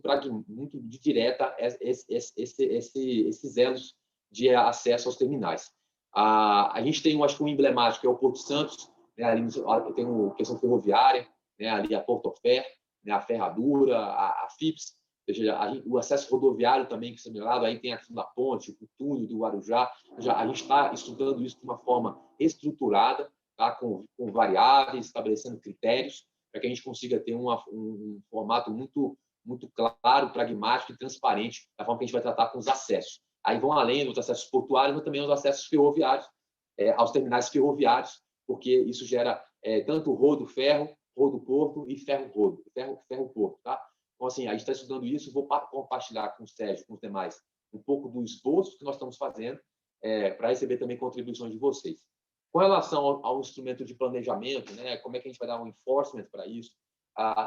direta esses elos de acesso aos terminais. A gente tem, acho que um emblemático, que é o Porto Santos, né? Ali tem a questão ferroviária, né? Ali a Portofer, né? A Ferradura, a FIPS, ou seja, o acesso rodoviário também que é melhorado, aí tem a questão da ponte, o túnel do Guarujá. A gente está estudando isso de uma forma estruturada, tá? com variáveis, estabelecendo critérios, para que a gente consiga ter um formato muito claro, pragmático e transparente da forma que a gente vai tratar com os acessos. Aí vão além dos acessos portuários, mas também os acessos ferroviários, aos terminais ferroviários, porque isso gera tanto rodo-ferro, rodo-porto e ferro-rodo, ferro-porto, tá? Então, assim, a gente está estudando isso, vou compartilhar com o Sérgio, com os demais, um pouco do esboço que nós estamos fazendo, para receber também contribuições de vocês. Com relação ao instrumento de planejamento, né, como é que a gente vai dar um enforcement para isso?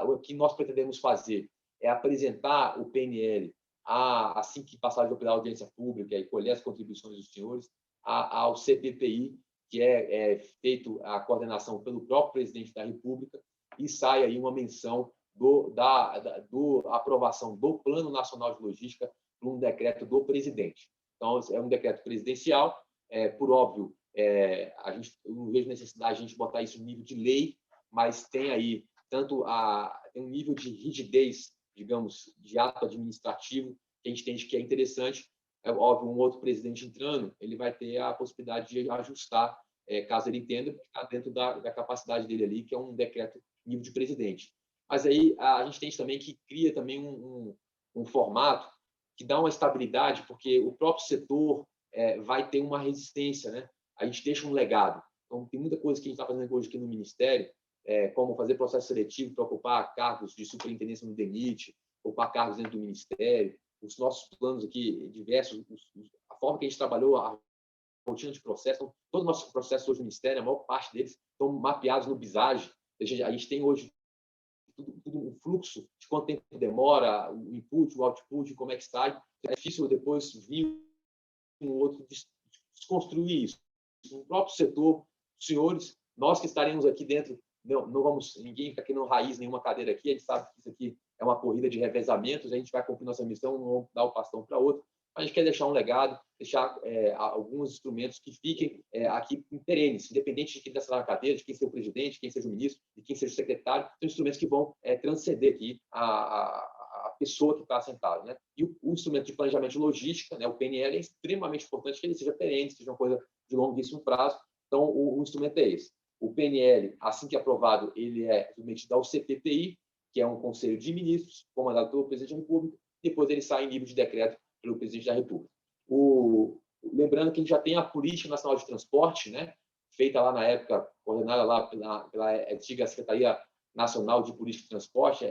o que nós pretendemos fazer é apresentar o PNL, assim que passar pela audiência pública e colher as contribuições dos senhores, ao CPPI, que é feito a coordenação pelo próprio presidente da República, e sai aí uma menção da aprovação do Plano Nacional de Logística por um decreto do presidente. Então, é um decreto presidencial, por óbvio, eu não vejo necessidade de a gente botar isso no nível de lei, mas tem aí tanto tem um nível de rigidez, digamos, de ato administrativo, que a gente entende que é interessante. É óbvio, um outro presidente entrando, ele vai ter a possibilidade de ajustar, caso ele entenda, porque está dentro da capacidade dele ali, que é um decreto nível de presidente. Mas aí a gente tem também que cria também um formato que dá uma estabilidade, porque o próprio setor vai ter uma resistência, né? A gente deixa um legado. Então, tem muita coisa que a gente está fazendo hoje aqui no Ministério, como fazer processo seletivo para ocupar cargos de superintendência no DENIT, ocupar cargos dentro do Ministério, os nossos planos aqui diversos, a forma que a gente trabalhou, a rotina de processo, então, todos os nossos processos hoje no Ministério, a maior parte deles estão mapeados no Visage. A gente tem hoje tudo um fluxo de quanto tempo demora, o input, o output, como é que sai. É difícil depois vir um outro desconstruir isso. No próprio setor, senhores, nós que estaremos aqui dentro, não vamos, ninguém fica aqui no raiz nenhuma cadeira aqui, a gente sabe que isso aqui é uma corrida de revezamentos, a gente vai cumprir nossa missão, não vamos dar o bastão para outro, mas a gente quer deixar um legado, deixar alguns instrumentos que fiquem aqui perenes, independente de quem está na cadeira, de quem seja o presidente, de quem seja o ministro, de quem seja o secretário, são instrumentos que vão transcender aqui a pessoa que está sentada, né? E o instrumento de planejamento de logística, né, o PNL, é extremamente importante que ele seja perene, seja uma coisa de longuíssimo prazo. Então, o instrumento é esse. O PNL, assim que aprovado, ele é submetido ao CPPI, que é um Conselho de Ministros, comandado pelo Presidente da República, depois ele sai em nível de decreto pelo Presidente da República. Lembrando que a gente já tem a Política Nacional de Transporte, né, feita lá na época, coordenada lá pela antiga Secretaria Nacional de Política de Transporte,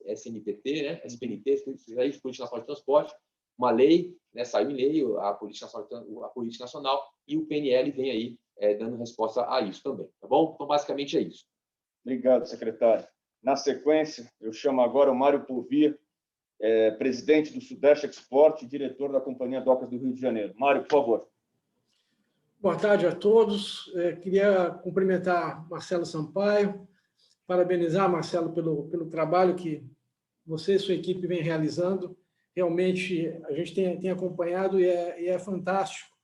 SNPT, né, SPNT, Secretaria de Política Nacional de Transporte, uma lei, né, saiu em lei a Política Nacional, e o PNL vem aí dando resposta a isso também, tá bom? Então, basicamente é isso. Obrigado, secretário. Na sequência, eu chamo agora o Mário Povia, presidente do Sudeste Export e diretor da Companhia Docas do Rio de Janeiro. Mário, por favor. Boa tarde a todos. Queria cumprimentar Marcelo Sampaio, parabenizar, Marcelo, pelo trabalho que você e sua equipe vem realizando. Realmente, a gente tem acompanhado e é fantástico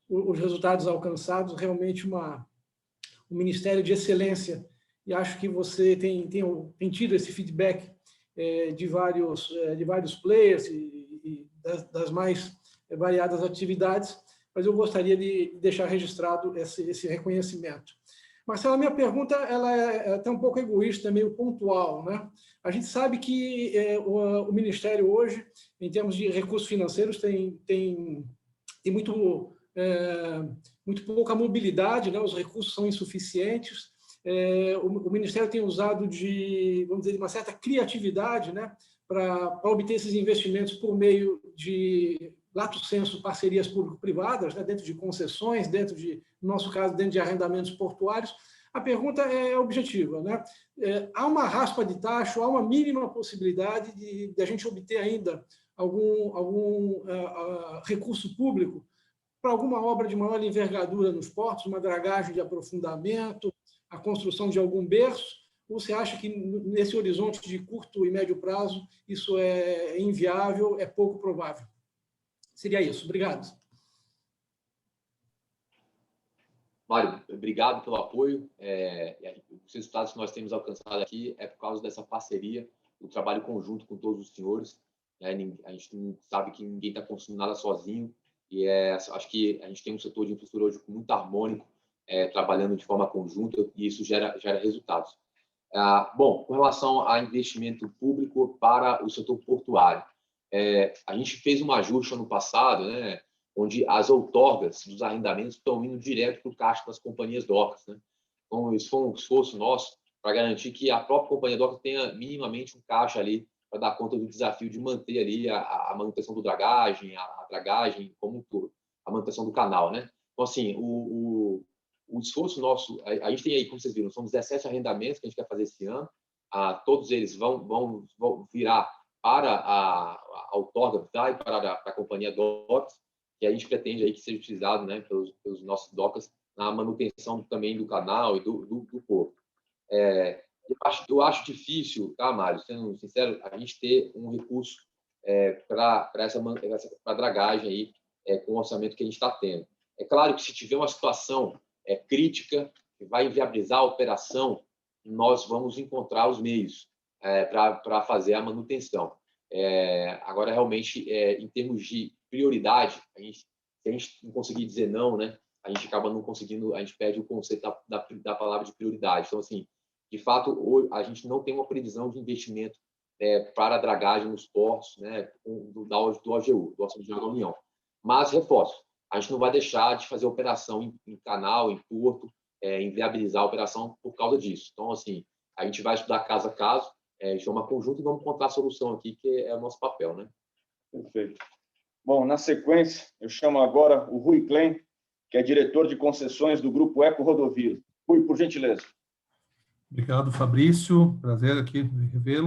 os resultados alcançados, realmente um Ministério de Excelência. E acho que você tem tido esse feedback de vários players e das mais variadas atividades, mas eu gostaria de deixar registrado esse reconhecimento. Marcelo, a minha pergunta ela é até um pouco egoísta, meio pontual, né? A gente sabe que o Ministério hoje, em termos de recursos financeiros, tem muito pouca mobilidade, né? Os recursos são insuficientes. O Ministério tem usado vamos dizer, de uma certa criatividade, né, para obter esses investimentos por meio de, lato sensu, parcerias público-privadas, né, dentro de concessões, no nosso caso, dentro de arrendamentos portuários. A pergunta é objetiva, né? Há uma raspa de tacho, há uma mínima possibilidade de a gente obter ainda algum recurso público para alguma obra de maior envergadura nos portos, uma dragagem de aprofundamento, a construção de algum berço, ou você acha que nesse horizonte de curto e médio prazo isso é inviável, é pouco provável? Seria isso. Obrigado. Mário, obrigado pelo apoio. Os resultados que nós temos alcançado aqui é por causa dessa parceria, do trabalho conjunto com todos os senhores. A gente sabe que ninguém está construindo nada sozinho, e acho que a gente tem um setor de infraestrutura hoje muito harmônico, trabalhando de forma conjunta, e isso gera resultados. Bom, com relação a investimento público para o setor portuário, a gente fez um ajuste ano passado, né, onde as outorgas dos arrendamentos estão indo direto para o caixa das companhias docas, né? Então, isso foi um esforço nosso para garantir que a própria companhia doca tenha minimamente um caixa ali para dar conta do desafio de manter ali a manutenção do dragagem, a dragagem como um todo, a manutenção do canal, né? Então, assim, o esforço nosso, a gente tem aí, como vocês viram, são 17 arrendamentos que a gente quer fazer esse ano. todos eles vão virar para a outorga e para a companhia DOCS, que a gente pretende aí que seja utilizado, né, pelos nossos docas na manutenção também do canal e do porto. Eu acho difícil, tá, Mário, sendo sincero, a gente ter um recurso para a dragagem aí, com o orçamento que a gente está tendo. É claro que se tiver uma situação crítica que vai inviabilizar a operação, nós vamos encontrar os meios para fazer a manutenção. Agora, realmente, em termos de prioridade, se a gente não conseguir dizer não, né, a gente acaba não conseguindo, a gente perde o conceito da palavra de prioridade. Então, assim, de fato, hoje, a gente não tem uma previsão de investimento para a dragagem nos portos, né, do OGU, do Orçamento de Água da União. Mas, reforço, a gente não vai deixar de fazer operação em canal, em porto, inviabilizar a operação por causa disso. Então, assim, a gente vai estudar caso a caso, de forma conjunta, e vamos encontrar a solução aqui, que é o nosso papel, né? Perfeito. Bom, na sequência, eu chamo agora o Rui Klein, que é diretor de concessões do Grupo Eco Rodovias. Rui, por gentileza. Obrigado, Fabrício. Prazer aqui rever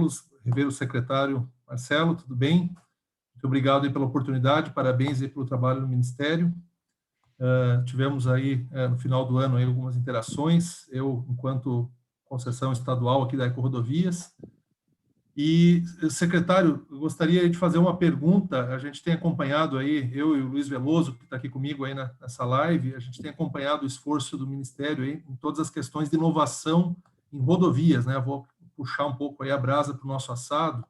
o secretário Marcelo, tudo bem? Muito obrigado aí pela oportunidade, parabéns aí pelo trabalho no Ministério. Tivemos aí, no final do ano, aí, algumas interações, eu, enquanto concessão estadual aqui da Eco Rodovias. E, secretário, eu gostaria de fazer uma pergunta. A gente tem acompanhado aí, eu e o Luiz Veloso, que está aqui comigo aí nessa live, a gente tem acompanhado o esforço do Ministério aí em todas as questões de inovação em rodovias, né? Eu vou puxar um pouco aí a brasa para o nosso assado.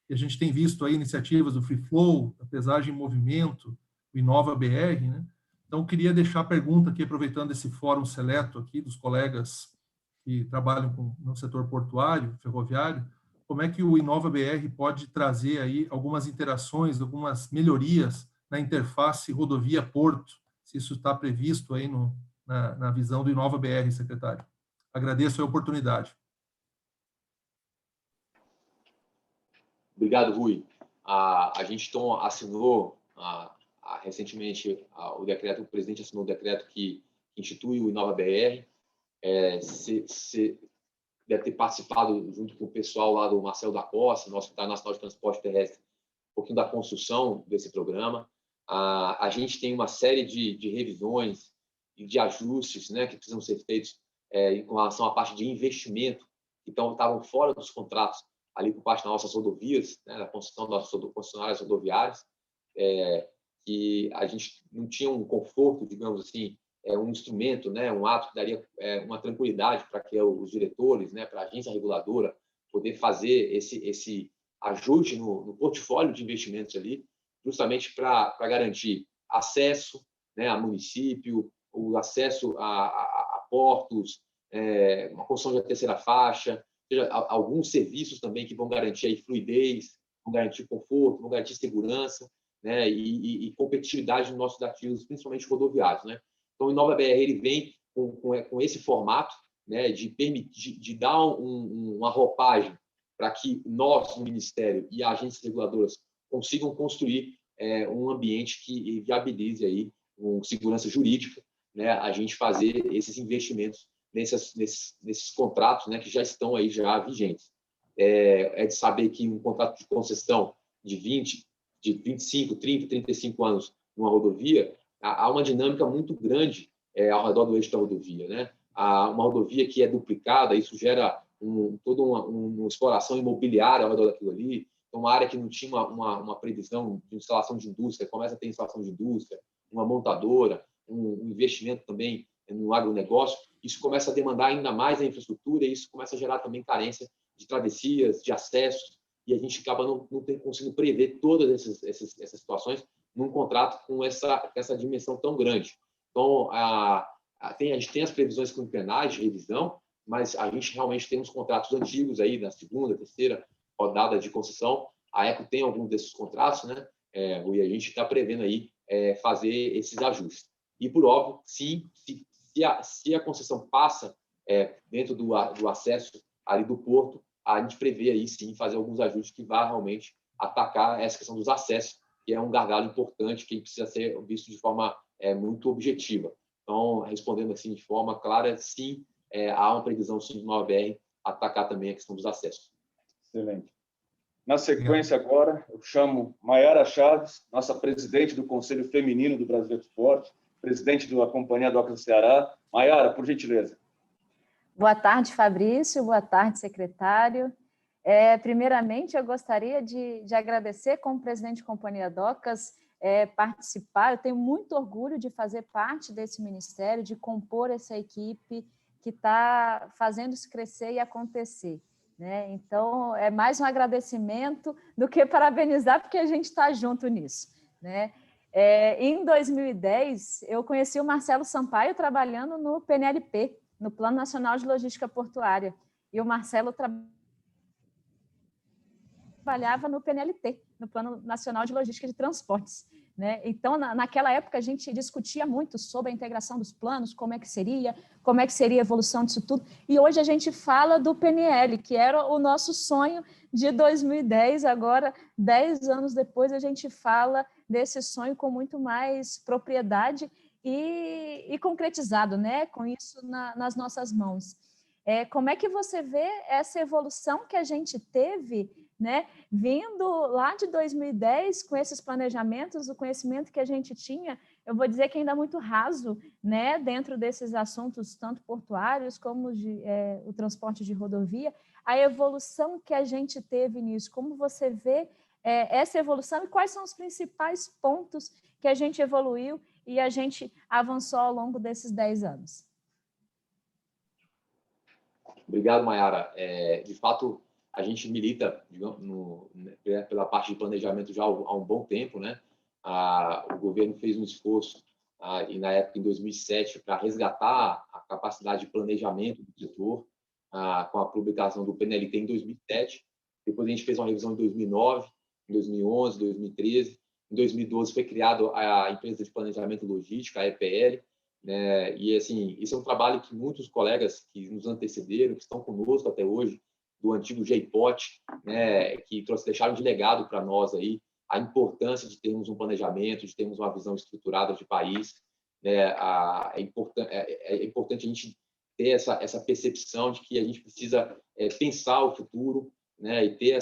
E a gente tem visto aí iniciativas do Free Flow, a pesagem em movimento, o Inova BR, né? Então, eu queria deixar a pergunta aqui, aproveitando esse fórum seleto aqui dos colegas que trabalham no setor portuário, ferroviário, como é que o Inova BR pode trazer aí algumas interações, algumas melhorias na interface rodovia-porto, se isso está previsto aí na visão do Inova BR, secretário. Agradeço a oportunidade. Obrigado, Rui. A gente assinou recentemente o decreto, o presidente assinou o decreto que institui o Inova BR. Você deve ter participado, junto com o pessoal lá do Marcelo da Costa, nosso secretário nacional de transporte terrestre, um pouquinho da construção desse programa. A gente tem uma série de revisões e de ajustes, né, que precisam ser feitos com relação à parte de investimento, que estavam fora dos contratos ali por parte das nossas rodovias, né, da construção das concessionárias rodoviárias, que a gente não tinha um conforto, digamos assim, um instrumento, né, um ato que daria uma tranquilidade para que os diretores, né, para a agência reguladora, poder fazer esse ajuste no portfólio de investimentos ali, justamente para garantir acesso, né, a município, o acesso a portos, uma construção de terceira faixa, alguns serviços também que vão garantir aí fluidez, vão garantir conforto, vão garantir segurança, né, e competitividade nos nossos ativos, principalmente rodoviários, né? Então, o Inova BR ele vem com esse formato, né, de dar uma roupagem para que nós, no Ministério e agências reguladoras, consigam construir um ambiente que viabilize aí, com segurança jurídica, né, a gente fazer esses investimentos nesses contratos, né, que já estão aí já vigentes. De saber que um contrato de concessão de 25, 30, 35 anos numa rodovia, há uma dinâmica muito grande ao redor do eixo da rodovia, né? Uma rodovia que é duplicada, isso gera toda uma exploração imobiliária ao redor daquilo ali. Então, uma área que não tinha uma previsão de instalação de indústria, começa a ter instalação de indústria, uma montadora, um investimento também no agronegócio, isso começa a demandar ainda mais a infraestrutura e isso começa a gerar também carência de travessias, de acessos, e a gente acaba não conseguindo prever todas essas situações num contrato com essa dimensão tão grande. Então, a gente tem as previsões quinquenais de revisão, mas a gente realmente tem uns contratos antigos aí, na segunda, terceira rodada de concessão. A ECO tem alguns desses contratos, né? E a gente está prevendo aí fazer esses ajustes. E, por óbvio, sim, se a concessão passa dentro do acesso ali do porto, a gente prevê aí, sim, fazer alguns ajustes que vá realmente atacar essa questão dos acessos, que é um gargalo importante que precisa ser visto de forma muito objetiva. Então, respondendo assim de forma clara, sim, há uma previsão sim, de uma OBR atacar também a questão dos acessos. Excelente. Na sequência, agora, eu chamo Maiara Chaves, nossa presidente do Conselho Feminino do Brasil Esporte, presidente da Companhia Docas do Ceará. Maiara, por gentileza. Boa tarde, Fabrício. Boa tarde, secretário. Primeiramente, eu gostaria de agradecer, como presidente de Companhia Docas, participar. Eu tenho muito orgulho de fazer parte desse ministério, de compor essa equipe que está fazendo isso crescer e acontecer, né? Então, é mais um agradecimento do que parabenizar, porque a gente está junto nisso, né? Em 2010, eu conheci o Marcelo Sampaio trabalhando no PNLP, no Plano Nacional de Logística Portuária, e o Marcelo trabalhava no PNLT, no Plano Nacional de Logística de Transportes, né? Então, naquela época, a gente discutia muito sobre a integração dos planos, como é que seria a evolução disso tudo, e hoje a gente fala do PNL, que era o nosso sonho de 2010, agora, 10 anos depois, a gente fala desse sonho com muito mais propriedade e concretizado, né? Com isso nas nossas mãos. Como é que você vê essa evolução que a gente teve, né, vindo lá de 2010 com esses planejamentos, o conhecimento que a gente tinha, eu vou dizer que ainda muito raso, né, dentro desses assuntos, tanto portuários como o transporte de rodovia, a evolução que a gente teve nisso, como você vê essa evolução e quais são os principais pontos que a gente evoluiu e a gente avançou ao longo desses 10 anos? Obrigado, Maiara. De fato, a gente milita, digamos, pela parte de planejamento já há um bom tempo, né? O governo fez um esforço, e na época, em 2007, para resgatar a capacidade de planejamento do setor, com a publicação do PNLT em 2007. Depois a gente fez uma revisão em 2009, em 2011, 2013. Em 2012 foi criada a Empresa de Planejamento Logístico, a EPL, né? E, assim, isso é um trabalho que muitos colegas que nos antecederam, que estão conosco até hoje, do antigo GEIPOT, né, que deixaram de legado para nós aí a importância de termos um planejamento, de termos uma visão estruturada de país, né? É importante a gente ter essa percepção de que a gente precisa pensar o futuro, né, e ter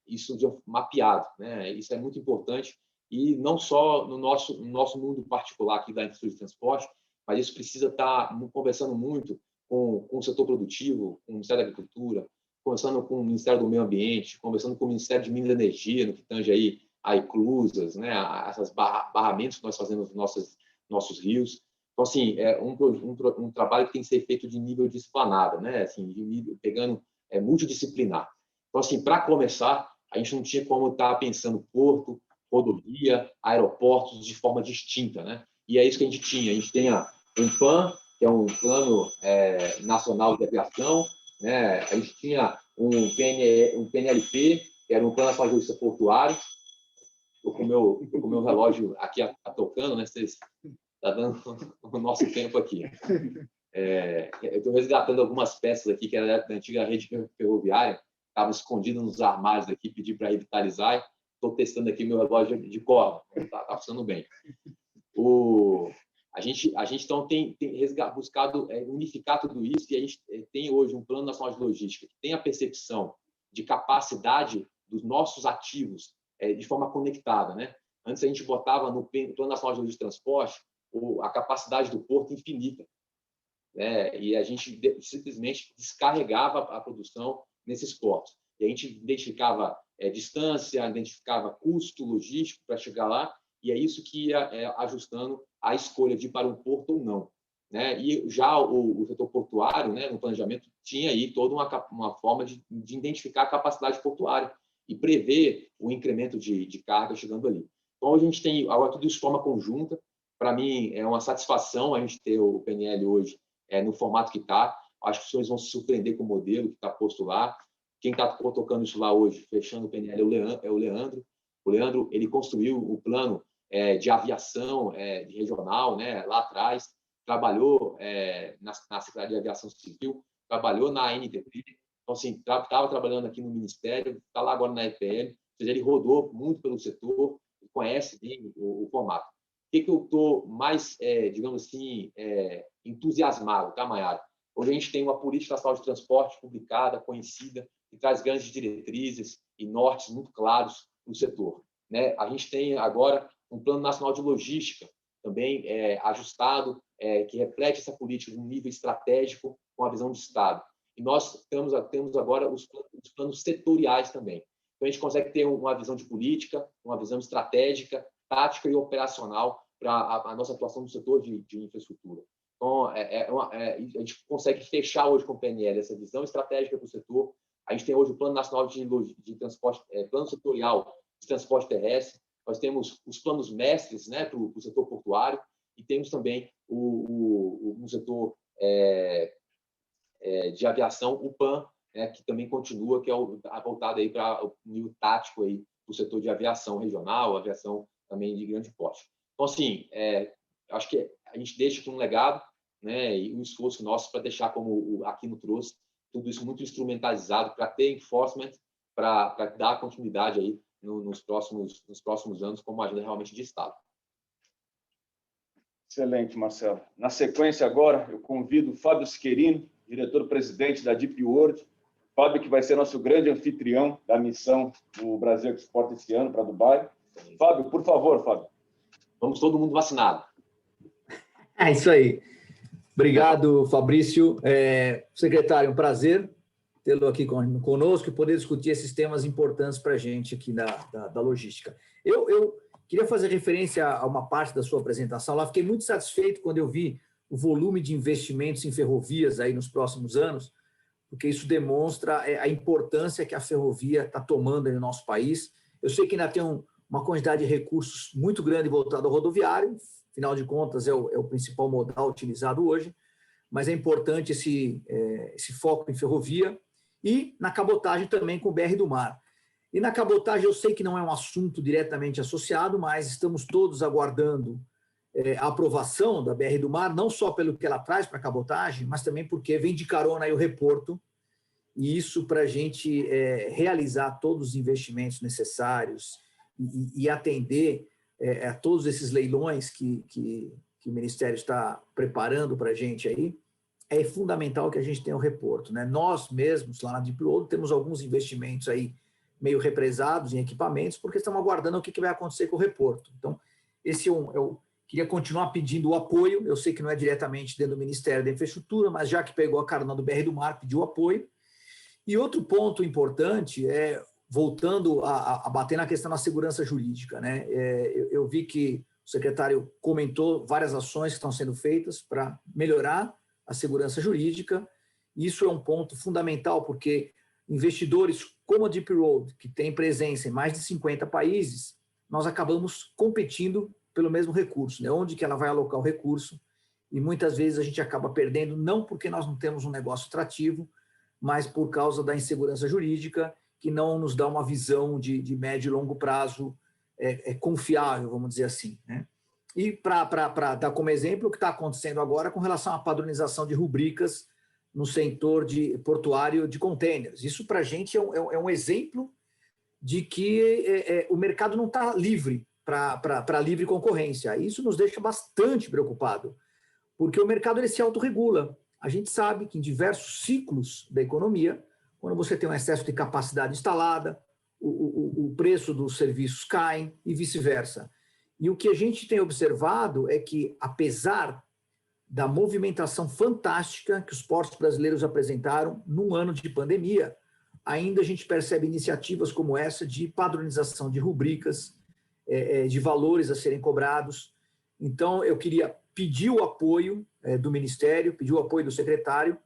isso mapeado, né? Isso é muito importante, e não só no nosso mundo particular aqui da indústria de transporte, mas isso precisa estar conversando muito com o setor produtivo, com o Ministério da Agricultura, conversando com o Ministério do Meio Ambiente, conversando com o Ministério de Minas e Energia, no que tange aí a eclusas, né, essas barramentos que nós fazemos nos nossos rios. Então, assim, é um trabalho que tem que ser feito de nível de esplanada, né, assim, de nível, pegando multidisciplinar. Então, assim, para começar, a gente não tinha como estar pensando porto, rodovia, aeroportos de forma distinta, né? E é isso que a gente tinha. A gente tem um PAN, que é um Plano Nacional de Aviação, né? A gente tinha um PNLP, que era um Plano Nacional de Logística Portuária. Estou com o meu relógio aqui tocando, né? Está dando o nosso tempo aqui. Eu estou resgatando algumas peças aqui que era da antiga rede ferroviária, estavam escondidas nos armários aqui, pedi para revitalizar. Estou testando aqui meu relógio de corda, está funcionando bem. A gente então tem buscado unificar tudo isso, e a gente tem hoje um Plano Nacional de Logística que tem a percepção de capacidade dos nossos ativos de forma conectada, né? Antes a gente botava no Plano Nacional de Logística e Transporte a capacidade do porto infinita, né? E a gente simplesmente descarregava a produção nesses portos. E a gente identificava distância, identificava custo logístico para chegar lá, e é isso que ia ajustando a escolha de ir para um porto ou não, né? E já o setor portuário, né, no planejamento, tinha aí toda uma forma de identificar a capacidade portuária e prever o incremento de carga chegando ali. Então, a gente tem agora tudo isso de forma conjunta. Para mim, é uma satisfação a gente ter o PNL hoje no formato que está. Acho que os senhores vão se surpreender com o modelo que está posto lá. Quem está tocando isso lá hoje, fechando o PNL, é o Leandro. O Leandro, ele construiu o plano de aviação de regional, né, lá atrás, trabalhou na Secretaria de Aviação Civil, trabalhou na ANTP, então, assim, estava trabalhando aqui no Ministério, está lá agora na EPL, ou seja, ele rodou muito pelo setor, conhece bem o formato. O que eu estou mais, digamos assim, entusiasmado, tá, Maiara? Hoje a gente tem uma política nacional de transporte publicada, conhecida, que traz grandes diretrizes e nortes muito claros no setor, né? A gente tem agora um Plano Nacional de Logística, também ajustado, que reflete essa política num nível estratégico, com a visão de Estado. E nós temos agora os planos setoriais também. Então, a gente consegue ter uma visão de política, uma visão estratégica, tática e operacional para a nossa atuação no setor de infraestrutura. Então, a gente consegue fechar hoje com o PNL essa visão estratégica para o setor. A gente tem hoje o Plano Nacional de Transporte, Plano Setorial de Transporte Terrestre. Nós temos os planos mestres, né, para o setor portuário, e temos também no setor de aviação, o PAN, né, que também continua, que é voltado aí para o nível tático aí do setor de aviação regional, aviação também de grande porte. Então, assim, acho que a gente deixa aqui um legado, né, e um esforço nosso para deixar, como o Aquino trouxe, tudo isso muito instrumentalizado para ter enforcement, para dar continuidade aí nos próximos anos como uma agenda realmente de Estado. Excelente, Marcelo. Na sequência, agora, eu convido o Fábio Schierino, diretor-presidente da DP World. Fábio, que vai ser nosso grande anfitrião da missão do Brasil Export esse ano para Dubai. Fábio, por favor, Fábio. Vamos todo mundo vacinado. É isso aí. Obrigado, Fabrício. Secretário, um prazer tê-lo aqui conosco e poder discutir esses temas importantes para a gente aqui da logística. Eu queria fazer referência a uma parte da sua apresentação. Lá fiquei muito satisfeito quando eu vi o volume de investimentos em ferrovias aí nos próximos anos, porque isso demonstra a importância que a ferrovia está tomando aí no nosso país. Eu sei que ainda tem uma quantidade de recursos muito grande voltado ao rodoviário, afinal de contas é o principal modal utilizado hoje, mas é importante esse foco em ferrovia e na cabotagem também com o BR do Mar. E na cabotagem eu sei que não é um assunto diretamente associado, mas estamos todos aguardando a aprovação da BR do Mar, não só pelo que ela traz para a cabotagem, mas também porque vem de carona aí o reporto, e isso para a gente realizar todos os investimentos necessários e atender a todos esses leilões que o Ministério está preparando para a gente aí, é fundamental que a gente tenha o reporto, né? Nós mesmos, lá na Deep Road, temos alguns investimentos aí meio represados em equipamentos, porque estamos aguardando o que vai acontecer com o reporto. Então, eu queria continuar pedindo o apoio, eu sei que não é diretamente dentro do Ministério da Infraestrutura, mas já que pegou a carona do BR do Mar, pediu apoio. E outro ponto importante voltando a bater na questão da segurança jurídica, né? Eu vi que o secretário comentou várias ações que estão sendo feitas para melhorar a segurança jurídica. Isso é um ponto fundamental, porque investidores como a Deep Road, que tem presença em mais de 50 países, nós acabamos competindo pelo mesmo recurso, né? Onde que ela vai alocar o recurso, e muitas vezes a gente acaba perdendo, não porque nós não temos um negócio atrativo, mas por causa da insegurança jurídica, que não nos dá uma visão de médio e longo prazo confiável, vamos dizer assim, né? E para dar como exemplo o que está acontecendo agora com relação à padronização de rubricas no setor portuário de containers. Isso para a gente é um exemplo de que o mercado não está livre para livre concorrência. Isso nos deixa bastante preocupado, porque o mercado ele se autorregula. A gente sabe que em diversos ciclos da economia, quando você tem um excesso de capacidade instalada, o preço dos serviços cai e vice-versa. E o que a gente tem observado é que, apesar da movimentação fantástica que os portos brasileiros apresentaram num ano de pandemia, ainda a gente percebe iniciativas como essa de padronização de rubricas, de valores a serem cobrados. Então, eu queria pedir o apoio do Ministério, pedir o apoio do secretário,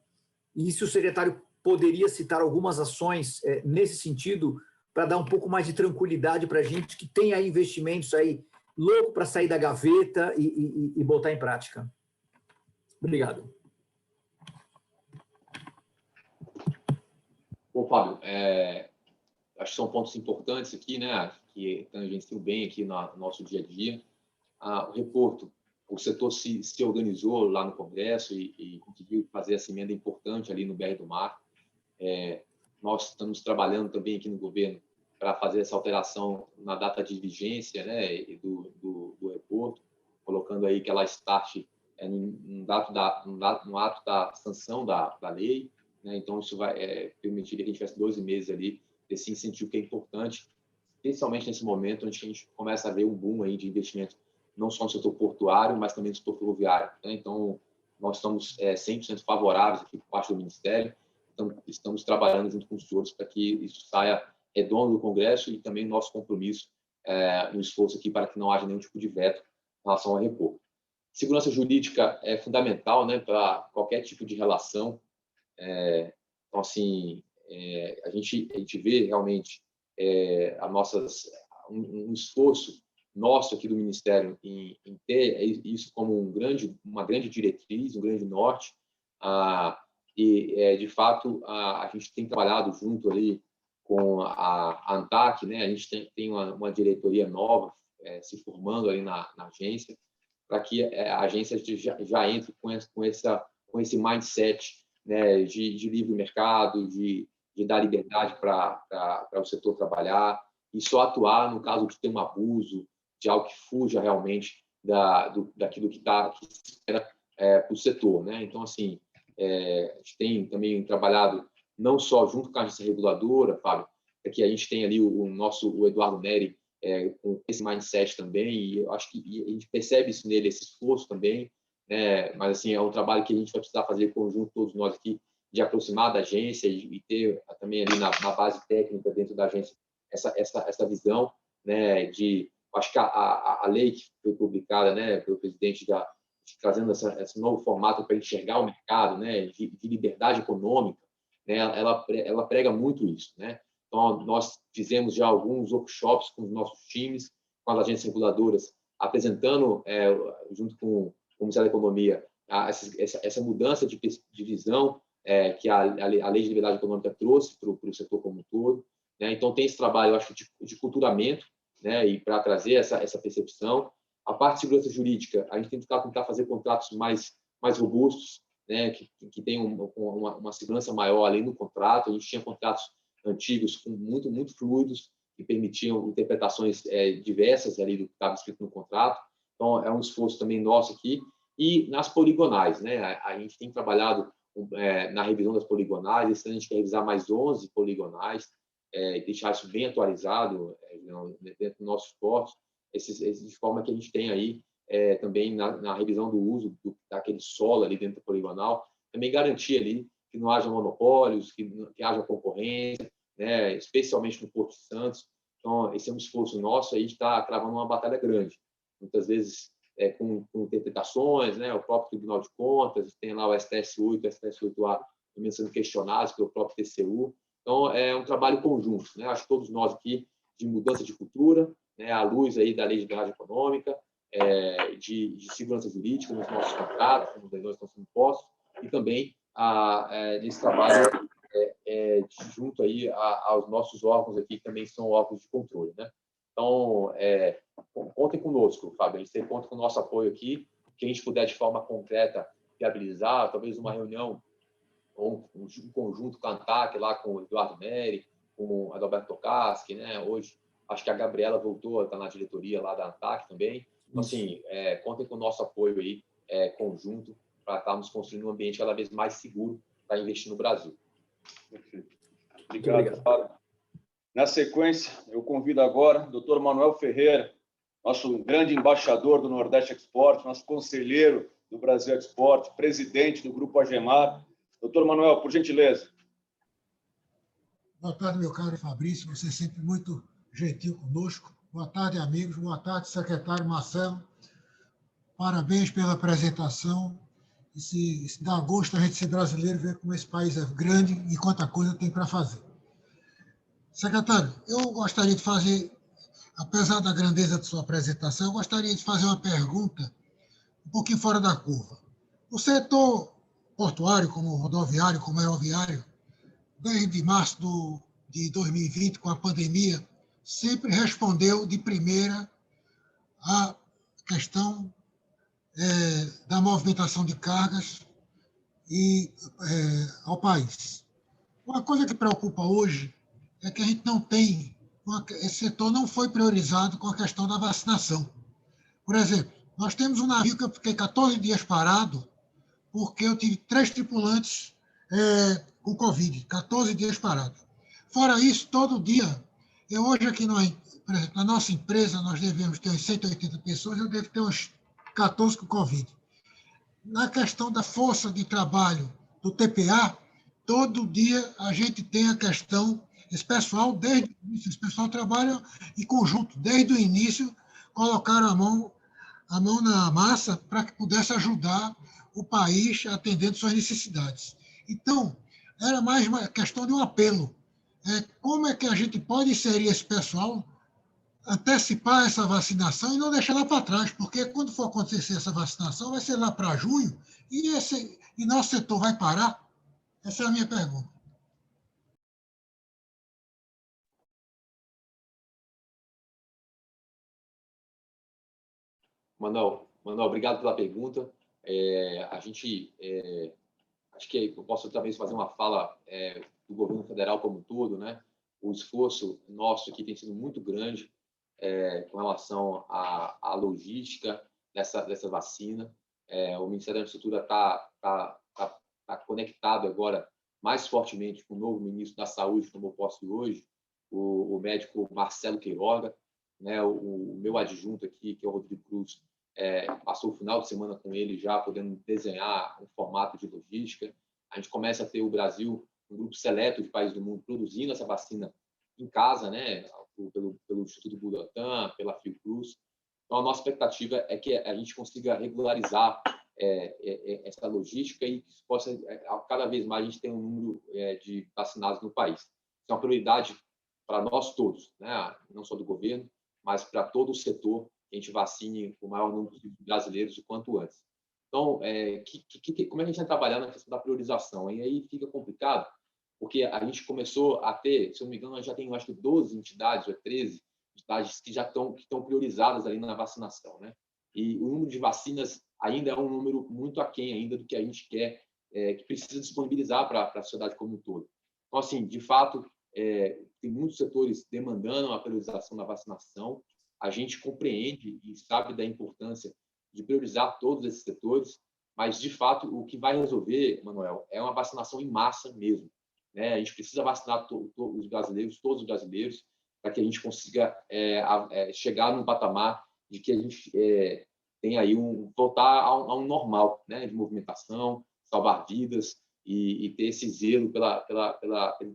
e se o secretário poderia citar algumas ações nesse sentido, para dar um pouco mais de tranquilidade para a gente que tem aí investimentos aí louco para sair da gaveta e botar em prática. Obrigado. Bom, Fábio, acho que são pontos importantes aqui, né, que tangenciam bem aqui no nosso dia a dia. O reporto, o setor se organizou lá no Congresso e conseguiu fazer essa emenda importante ali no BR do Mar. Nós estamos trabalhando também aqui no governo para fazer essa alteração na data de vigência, né, do reporto, colocando aí que ela starte no ato da sanção da lei, né? Então, isso vai permitir que a gente tivesse 12 meses ali desse incentivo que é importante, especialmente nesse momento onde a gente começa a ver um boom aí de investimento, não só no setor portuário, mas também no setor ferroviário, né? Então, nós estamos 100% favoráveis aqui por parte do Ministério, então, estamos trabalhando junto com os senhores para que isso saia redondo do Congresso e também nosso compromisso no esforço aqui para que não haja nenhum tipo de veto em relação ao repor. Segurança jurídica é fundamental, né, para qualquer tipo de relação. Então, assim, a gente vê realmente um esforço nosso aqui do Ministério em ter isso como uma grande diretriz, um grande norte, e, de fato, a gente tem trabalhado junto ali com a ANTAC, né? A gente tem uma diretoria nova se formando ali na agência, para que a agência já entre com esse mindset, né, de livre mercado, de dar liberdade para o setor trabalhar e só atuar no caso de ter um abuso, de algo que fuja realmente daquilo que se espera para o setor, né? Então, assim, a gente tem também trabalhado não só junto com a agência reguladora, Fábio, que a gente tem ali o Eduardo Neri com esse mindset também, e eu acho que a gente percebe isso nele, esse esforço também, né? Mas, assim, é um trabalho que a gente vai precisar fazer conjunto, todos nós aqui, de aproximar da agência e ter também ali na base técnica dentro da agência essa visão, né? Acho que a lei que foi publicada, né, pelo presidente, trazendo esse novo formato para enxergar o mercado, né, de liberdade econômica, né, ela prega muito isso, né? Então, nós fizemos já alguns workshops com os nossos times, com as agências reguladoras, apresentando, junto com o Ministério da Economia, essa mudança de visão que a Lei de Liberdade Econômica trouxe para o setor como um todo, né? Então, tem esse trabalho, eu acho, de culturamento, né, e para trazer essa percepção. A parte de segurança jurídica, a gente tem que tentar fazer contratos mais robustos, né, que tenham uma segurança maior ali no contrato. A gente tinha contratos antigos muito fluidos, que permitiam interpretações diversas ali do que estava escrito no contrato. Então, é um esforço também nosso aqui. E nas poligonais, né, a gente tem trabalhado na revisão das poligonais. Esse ano a gente quer revisar mais 11 poligonais, deixar isso bem atualizado dentro dos nossos portos, de forma que a gente tem aí também na revisão do uso daquele solo ali dentro da poligonal, também garantir ali que não haja monopólios, que haja concorrência, né, especialmente no Porto de Santos. Então, esse é um esforço nosso, aí a gente está travando uma batalha grande, muitas vezes com interpretações, né, o próprio Tribunal de Contas, tem lá o STS-8, o STS-8A também sendo questionados pelo próprio TCU. Então, é um trabalho conjunto, né? Acho que todos nós aqui, de mudança de cultura, né, à luz aí da Lei de Liberdade Econômica, de segurança jurídica nos nossos contratos, como os leilões estão sendo postos, e também nesse trabalho junto aí aos nossos órgãos aqui, que também são órgãos de controle, né? Então, contem conosco, Fábio, você conta com o nosso apoio aqui, que a gente puder, de forma concreta, viabilizar, talvez uma reunião ou um conjunto com a ANTAC, lá com o Eduardo Neri, com o Adalberto Tokarski, né? Hoje, acho que a Gabriela voltou, está na diretoria lá da ANTAC também. Então, assim, contem com o nosso apoio aí, conjunto, para estarmos construindo um ambiente cada vez mais seguro para investir no Brasil. Perfeito. Obrigado, Fábio. Na sequência, eu convido agora o Dr. Manuel Ferreira, nosso grande embaixador do Nordeste Export, nosso conselheiro do Brasil Export, presidente do Grupo Agemar. Doutor Manuel, por gentileza. Boa tarde, meu caro Fabrício. Você é sempre muito gentil conosco. Boa tarde, amigos. Boa tarde, secretário Marcelo. Parabéns pela apresentação. E se dá gosto a gente ser brasileiro, ver como esse país é grande e quanta coisa tem para fazer. Secretário, eu gostaria de fazer, apesar da grandeza de sua apresentação, eu gostaria de fazer uma pergunta um pouquinho fora da curva. O setor portuário, como rodoviário, como aeroviário, desde março de 2020, com a pandemia, sempre respondeu de primeira à questão da movimentação de cargas ao país. Uma coisa que preocupa hoje é que a gente não tem, esse setor não foi priorizado com a questão da vacinação. Por exemplo, Nós temos um navio que eu fiquei 14 dias parado, porque eu tive 3 tripulantes com Covid, 14 dias parado. Fora isso, todo dia, hoje aqui, por exemplo, na nossa empresa, nós devemos ter umas 180 pessoas, eu devo ter uns 14 com Covid. Na questão da força de trabalho do TPA, todo dia a gente tem a questão, esse pessoal, desde o início, esse pessoal trabalha em conjunto, desde o início, colocaram a mão na massa para que pudesse ajudar o país atendendo suas necessidades. Então, era mais uma questão de um apelo. Como é que a gente pode inserir esse pessoal, antecipar essa vacinação e não deixar lá para trás, porque quando for acontecer essa vacinação, vai ser lá para junho e nosso setor vai parar? Essa é a minha pergunta. Manuel, obrigado pela pergunta. Acho que eu posso talvez fazer uma fala do governo federal como um todo, né? O esforço nosso aqui tem sido muito grande com relação à logística dessa vacina. O Ministério da Infraestrutura está conectado agora mais fortemente com o novo ministro da Saúde, que tomou posse hoje, o médico Marcelo Queiroga, né? O meu adjunto aqui, que é o Rodrigo Cruz, passou o final de semana com ele já, podendo desenhar um formato de logística. A gente começa a ter o Brasil, um grupo seleto de países do mundo, produzindo essa vacina em casa, né? Pelo Instituto Butantan, pela Fiocruz. Então, a nossa expectativa é que a gente consiga regularizar essa logística e que possa, cada vez mais, a gente ter um número de vacinados no país. Isso é uma prioridade para nós todos, né? Não só do governo, mas para todo o setor, que a gente vacine o maior número de brasileiros o quanto antes. Então, como é que a gente vai trabalhar na questão da priorização? E aí fica complicado, porque a gente começou a ter, se eu não me engano, já tem, acho que 12 entidades, ou 13 entidades que já estão priorizadas ali na vacinação, né? E o número de vacinas ainda é um número muito aquém ainda do que a gente quer, que precisa disponibilizar para a sociedade como um todo. Então, assim, de fato, tem muitos setores demandando a priorização da vacinação. A gente compreende e sabe da importância de priorizar todos esses setores, mas, de fato, o que vai resolver, Manuel, é uma vacinação em massa mesmo, né? A gente precisa vacinar os brasileiros, todos os brasileiros, para que a gente consiga chegar num patamar de que a gente tenha aí voltar a um normal, né, de movimentação, salvar vidas e ter esse zelo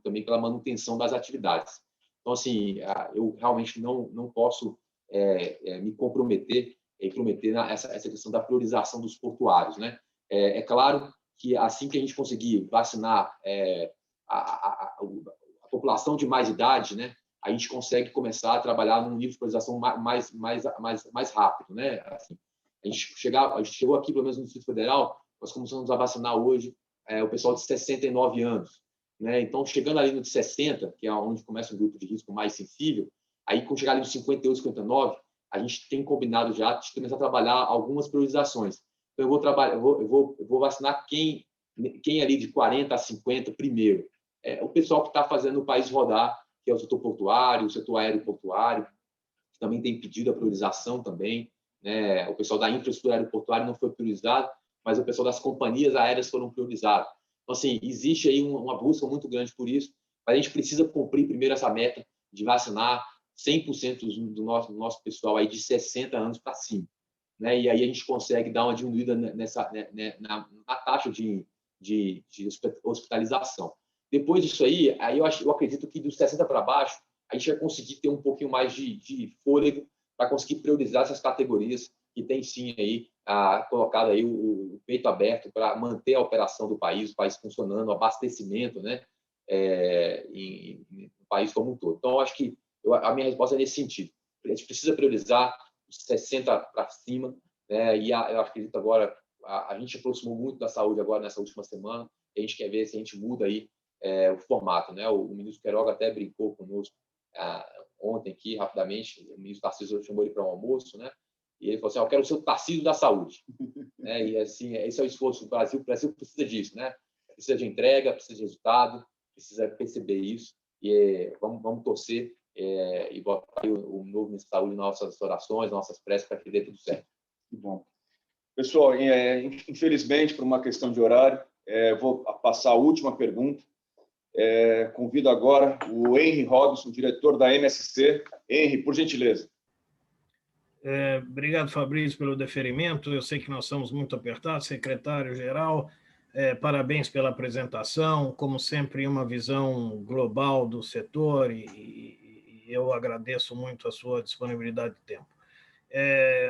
também pela manutenção das atividades. Então, assim, eu realmente não posso me comprometer e prometer essa questão da priorização dos portuários, né? É claro que assim que a gente conseguir vacinar a população de mais idade, né, a gente consegue começar a trabalhar num nível de priorização mais rápido, né? Assim, a gente chegou aqui, pelo menos no Distrito Federal, nós começamos a vacinar hoje o pessoal de 69 anos, né? Então, chegando ali no de 60, que é onde começa um grupo de risco mais sensível, aí, quando chegar ali no 58, 59, a gente tem combinado já de começar a trabalhar algumas priorizações. Então, eu vou vacinar quem ali de 40 a 50 primeiro. O pessoal que está fazendo o país rodar, que é o setor portuário, o setor aeroportuário, que também tem pedido a priorização também, né? O pessoal da infraestrutura aeroportuária não foi priorizado, mas o pessoal das companhias aéreas foram priorizados. Então, assim, existe aí uma busca muito grande por isso, mas a gente precisa cumprir primeiro essa meta de vacinar 100% do nosso pessoal aí de 60 anos para cima, né? E aí a gente consegue dar uma diminuída na taxa de hospitalização. Depois disso aí eu acredito que dos 60 para baixo, a gente vai conseguir ter um pouquinho mais de fôlego para conseguir priorizar essas categorias que tem sim aí colocado aí o peito aberto para manter a operação do país, o país funcionando, o abastecimento, né, no país como um todo. Então, eu acho que a minha resposta é nesse sentido. A gente precisa priorizar os 60 para cima, né, e eu acredito agora, a gente aproximou muito da saúde agora nessa última semana, e a gente quer ver se a gente muda aí o formato, né? O ministro Queiroga até brincou conosco ontem aqui, rapidamente, o ministro Tarcísio chamou ele para um almoço, né? E ele falou assim, eu quero ser o Tarcísio da saúde. Né? E assim, esse é o esforço do Brasil. O Brasil precisa disso, né? Precisa de entrega, precisa de resultado, precisa perceber isso. E vamos torcer e botar o novo ministro da Saúde nas nossas orações, nas nossas preces, para que dê tudo certo. Que bom. Pessoal, infelizmente, por uma questão de horário, vou passar a última pergunta. Convido agora o Henry Robson, diretor da MSC. Henry, por gentileza. Obrigado, Fabrício, pelo deferimento. Eu sei que nós estamos muito apertados, secretário-geral. Parabéns pela apresentação. Como sempre, uma visão global do setor e eu agradeço muito a sua disponibilidade de tempo.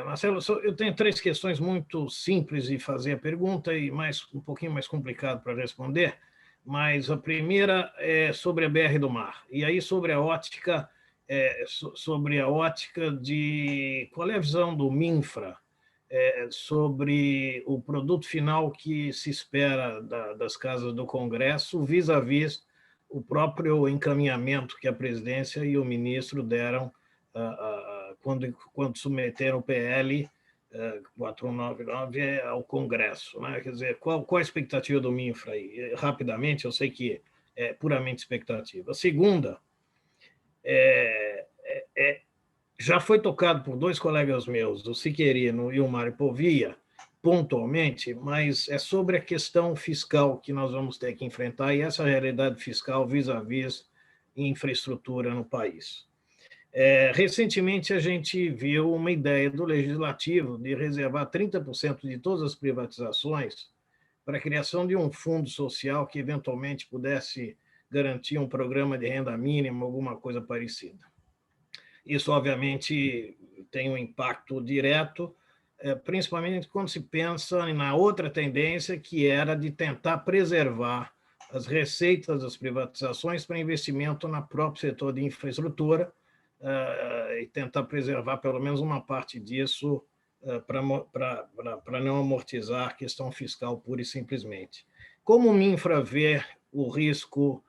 Marcelo, eu tenho 3 questões muito simples de fazer a pergunta e um pouquinho mais complicado para responder, mas a primeira é sobre a BR do Mar. E aí sobre a ótica de qual é a visão do Minfra sobre o produto final que se espera das casas do Congresso vis-à-vis o próprio encaminhamento que a presidência e o ministro deram quando submeteram o PL 499 ao Congresso, né? Quer dizer, qual a expectativa do Minfra aí? Rapidamente, eu sei que é puramente expectativa. A segunda já foi tocado por 2 colegas meus, o Siqueirino e o Mário Povia, pontualmente, mas é sobre a questão fiscal que nós vamos ter que enfrentar e essa realidade fiscal vis-à-vis infraestrutura no país. Recentemente, a gente viu uma ideia do Legislativo de reservar 30% de todas as privatizações para a criação de um fundo social que, eventualmente, pudesse garantir um programa de renda mínima, alguma coisa parecida. Isso, obviamente, tem um impacto direto, principalmente quando se pensa na outra tendência, que era de tentar preservar as receitas das privatizações para investimento no próprio setor de infraestrutura, e tentar preservar pelo menos uma parte disso para não amortizar a questão fiscal pura e simplesmente. Como o Minfra vê o risco,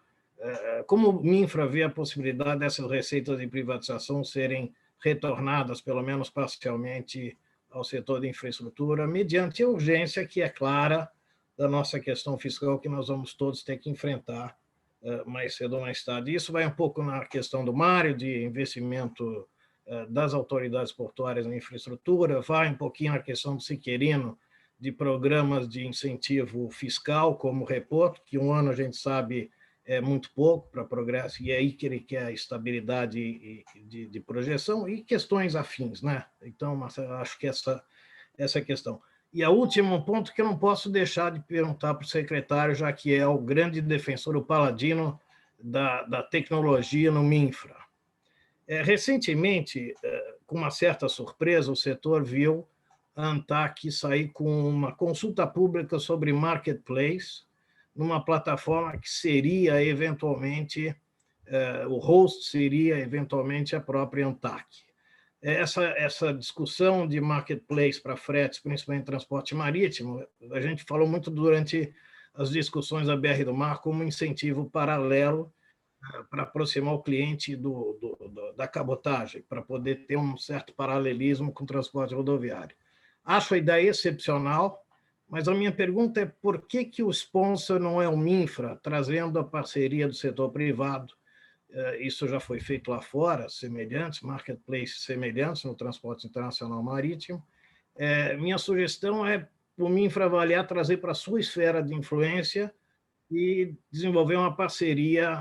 como o Minfra vê a possibilidade dessas receitas de privatização serem retornadas, pelo menos parcialmente, ao setor de infraestrutura, mediante a urgência que é clara da nossa questão fiscal que nós vamos todos ter que enfrentar mais cedo ou mais tarde. Isso vai um pouco na questão do Mário, de investimento das autoridades portuárias na infraestrutura, vai um pouquinho na questão do Siqueirino, de programas de incentivo fiscal, como o Repoto, que um ano a gente sabe é muito pouco para progresso, e é aí que ele quer estabilidade de projeção e questões afins, né? Então, Marcelo, acho que essa questão. E o último ponto que eu não posso deixar de perguntar para o secretário, já que é o grande defensor, o paladino da tecnologia no Minfra. Recentemente, com uma certa surpresa, o setor viu a ANTAC sair com uma consulta pública sobre marketplace, numa plataforma que seria, eventualmente, o host seria, eventualmente, a própria ANTAC. Essa discussão de marketplace para fretes, principalmente transporte marítimo, a gente falou muito durante as discussões da BR do Mar como um incentivo paralelo para aproximar o cliente da cabotagem, para poder ter um certo paralelismo com o transporte rodoviário. Acho a ideia excepcional, mas a minha pergunta é por que o sponsor não é o Minfra, trazendo a parceria do setor privado? Isso já foi feito lá fora, semelhantes, marketplaces semelhantes no transporte internacional marítimo. Minha sugestão é o Minfra avaliar, trazer para a sua esfera de influência e desenvolver uma parceria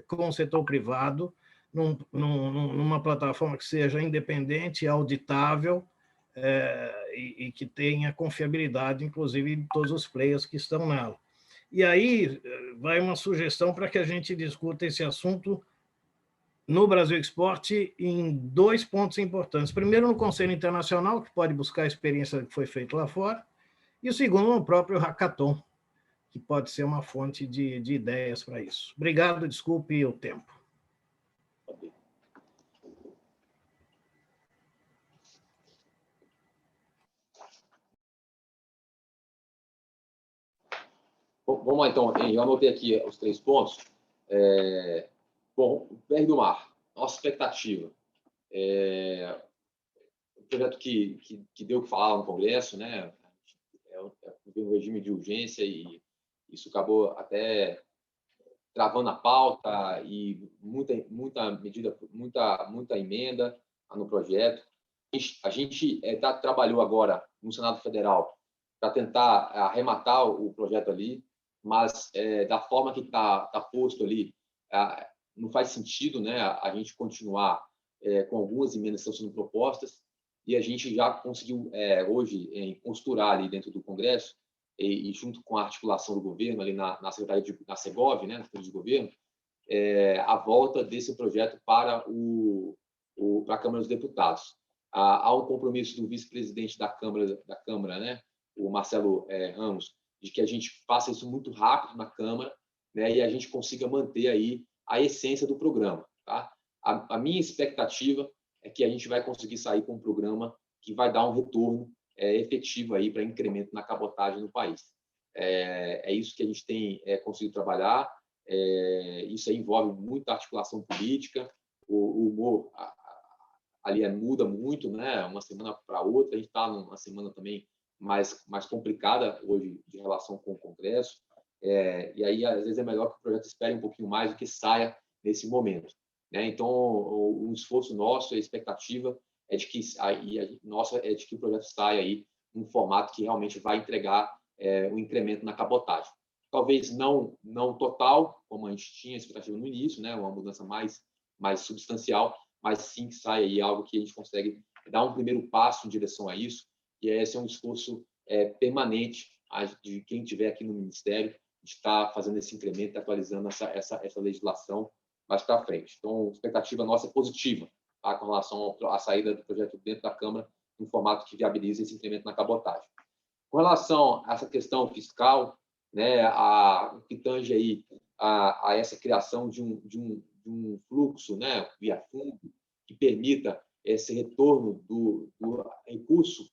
com o setor privado, numa plataforma que seja independente, auditável, e que tenha confiabilidade, inclusive, de todos os players que estão nela. E aí vai uma sugestão para que a gente discuta esse assunto no Brasil Export em 2 pontos importantes. Primeiro, no Conselho Internacional, que pode buscar a experiência que foi feita lá fora, e o segundo, no próprio Hackathon, que pode ser uma fonte de ideias para isso. Obrigado, desculpe o tempo. Vamos lá, então. Eu anotei aqui os 3 pontos. Bom, o BR do Mar, nossa expectativa. Um projeto que deu o que falar no Congresso, né? Um regime de urgência e isso acabou até travando a pauta e muita medida, muita emenda no projeto. gente trabalhou agora no Senado Federal para tentar arrematar o projeto ali, mas da forma que está posto ali, não faz sentido, né, a gente continuar com algumas emendas que estão sendo propostas, e a gente já conseguiu hoje costurar ali dentro do Congresso e junto com a articulação do governo ali na Secretaria na Segov, né, na Secretaria de Governo, a volta desse projeto para a Câmara dos Deputados. Há um compromisso do vice-presidente da Câmara, né, o Marcelo Ramos, de que a gente faça isso muito rápido na Câmara, né, e a gente consiga manter aí a essência do programa. Tá? A minha expectativa é que a gente vai conseguir sair com um programa que vai dar um retorno efetivo aí para incremento na cabotagem no país. É isso que a gente tem conseguido trabalhar. Isso aí envolve muita articulação política. O humor ali muda muito, né? Uma semana para outra. A gente está numa semana também mais complicada hoje de relação com o Congresso. E aí, às vezes, é melhor que o projeto espere um pouquinho mais do que saia nesse momento. Né? Então, o esforço nosso, a expectativa é de que o projeto saia aí num formato que realmente vai entregar um incremento na cabotagem. Talvez não total, como a gente tinha a expectativa no início, né? Uma mudança mais substancial, mas sim que saia aí algo que a gente consegue dar um primeiro passo em direção a isso, e esse é um esforço permanente de quem estiver aqui no Ministério, de estar fazendo esse incremento, atualizando essa legislação mais para frente. Então, a expectativa nossa é positiva, tá, com relação à saída do projeto dentro da Câmara, em formato que viabilize esse incremento na cabotagem. Com relação a essa questão fiscal, né, o que tange aí a essa criação de um fluxo, né, via fundo, que permita esse retorno do recurso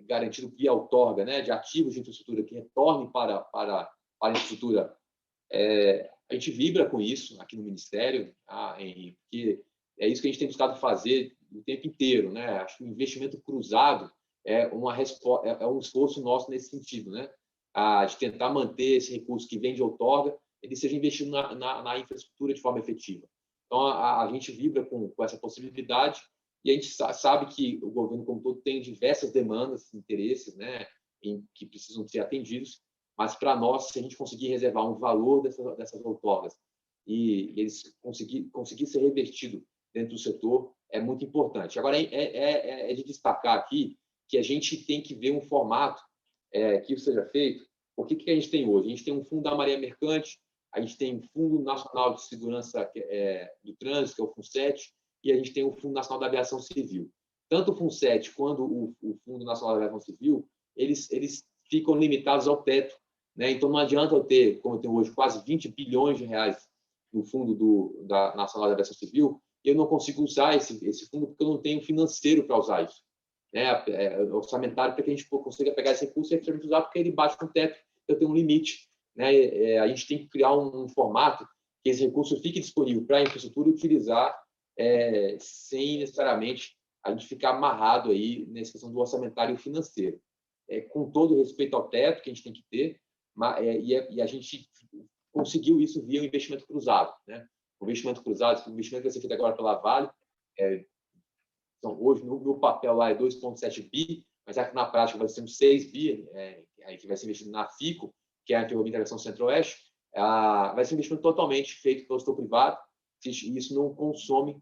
garantido via outorga, né, de ativos de infraestrutura que retorne para a infraestrutura. A gente vibra com isso aqui no Ministério, tá, porque é isso que a gente tem buscado fazer o tempo inteiro, né? Acho que o investimento cruzado é um esforço nosso nesse sentido, né? De tentar manter esse recurso que vem de outorga, ele seja investido na infraestrutura de forma efetiva. Então, a gente vibra com essa possibilidade, e a gente sabe que o governo como todo tem diversas demandas, interesses, né, que precisam ser atendidos, mas para nós, se a gente conseguir reservar um valor dessas outorgas e eles conseguir ser revertido dentro do setor, é muito importante. Agora, é de destacar aqui que a gente tem que ver um formato que isso seja feito. O que a gente tem hoje? A gente tem um fundo da Marinha Mercante, a gente tem um Fundo Nacional de Segurança do Trânsito, que é o FUNSET, e a gente tem o Fundo Nacional da Aviação Civil. Tanto o FUNSET quanto o Fundo Nacional da Aviação Civil, eles ficam limitados ao teto, né? Então, não adianta eu ter, como eu tenho hoje, quase 20 bilhões de reais no Fundo da Nacional da Aviação Civil, e eu não consigo usar esse fundo porque eu não tenho financeiro para usar isso. Né? Orçamentário para que a gente consiga pegar esse recurso e efetivamente usar, porque ele bate no teto, eu tenho um limite. Né? A gente tem que criar um formato que esse recurso fique disponível para a infraestrutura utilizar sem necessariamente a gente ficar amarrado aí nessa questão do orçamentário financeiro. Com todo respeito ao teto que a gente tem que ter, e a gente conseguiu isso via o investimento cruzado. Né? O investimento cruzado, o investimento que vai ser feito agora pela Vale, hoje no papel lá é 2,7 bi, mas aqui na prática vai ser uns 6 bi, que vai ser investido na FICO, que é a Ferrovia Integração Centro-Oeste. Vai ser um investimento totalmente feito pelo setor privado, e isso não consome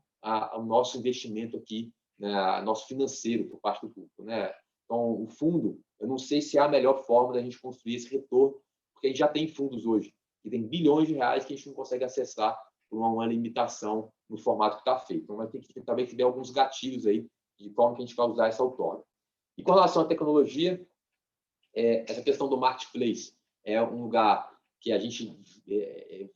o nosso investimento aqui, né, nosso financeiro por parte do público. Né? Então, o fundo, eu não sei se é a melhor forma da gente construir esse retorno, porque a gente já tem fundos hoje, que tem bilhões de reais que a gente não consegue acessar por uma limitação no formato que está feito. Então, vai ter que talvez ter alguns gatilhos aí de forma que a gente vai usar essa outorga. E com relação à tecnologia, essa questão do marketplace é um lugar que a gente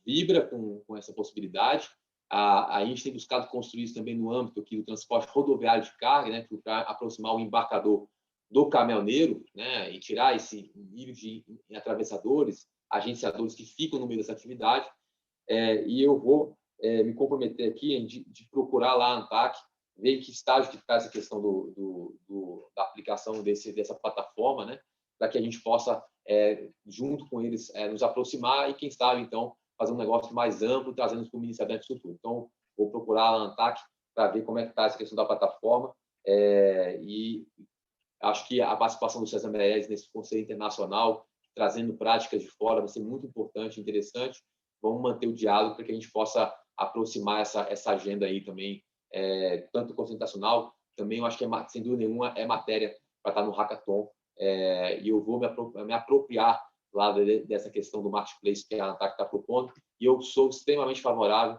vibra com essa possibilidade. A gente tem buscado construir isso também no âmbito aqui do transporte rodoviário de carga, né, para aproximar o embarcador do caminhoneiro, né, e tirar esse nível de atravessadores, agenciadores que ficam no meio dessa atividade. E eu vou me comprometer aqui de procurar lá a ANTAC, ver em que estágio que está essa questão da aplicação dessa plataforma, né, para que a gente possa, junto com eles, nos aproximar e, quem sabe, então, fazer um negócio mais amplo, trazendo para o Ministério da Infraestrutura. Então, vou procurar a ANTAC para ver como é que está essa questão da plataforma. E acho que a participação do César Meirelles nesse Conselho Internacional, trazendo práticas de fora, vai ser muito importante e interessante. Vamos manter o diálogo para que a gente possa aproximar essa agenda aí também, tanto o Conselho Internacional, também eu acho que, sem dúvida nenhuma, é matéria para estar no Hackathon, e eu vou me apropriar lá dessa questão do marketplace que a ANTAC está propondo, e eu sou extremamente favorável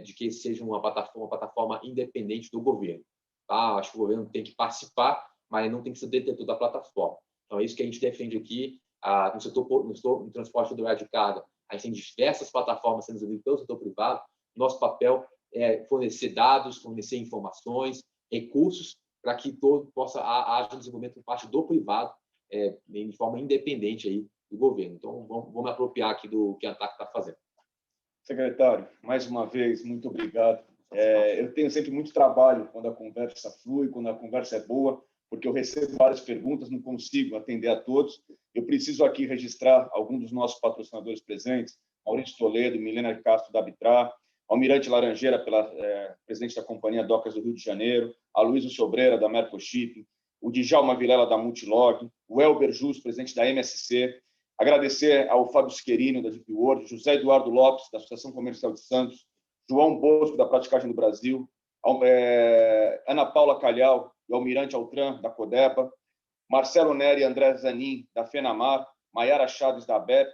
de que seja uma plataforma independente do governo. Tá? Acho que o governo tem que participar, mas não tem que ser detentor da plataforma. Então, é isso que a gente defende aqui. No transporte rodoviário de carga, a gente tem diversas plataformas sendo desenvolvidas pelo setor privado. Nosso papel é fornecer dados, fornecer informações, recursos, para que todo haja desenvolvimento por parte do privado, de forma independente aí do governo. Então, vamos me apropriar aqui do que a ANTAC está fazendo. Secretário, mais uma vez, muito obrigado. Eu tenho sempre muito trabalho quando a conversa flui, quando a conversa é boa, porque eu recebo várias perguntas, não consigo atender a todos. Eu preciso aqui registrar alguns dos nossos patrocinadores presentes: Maurício Toledo, Milena Castro da Arbitrar, Almirante Laranjeira, presidente da Companhia Docas do Rio de Janeiro, a Luísa Sobreira, da Mercochip, o Djalma Vilela, da Multilog, o Elber Jus, presidente da MSC. Agradecer ao Fábio Schierino, da Deep World, José Eduardo Lopes, da Associação Comercial de Santos, João Bosco, da Praticagem do Brasil, Ana Paula Calhau e Almirante Altran, da Codeba, Marcelo Neri e André Zanin, da FENAMAR, Maiara Chaves, da ABEP,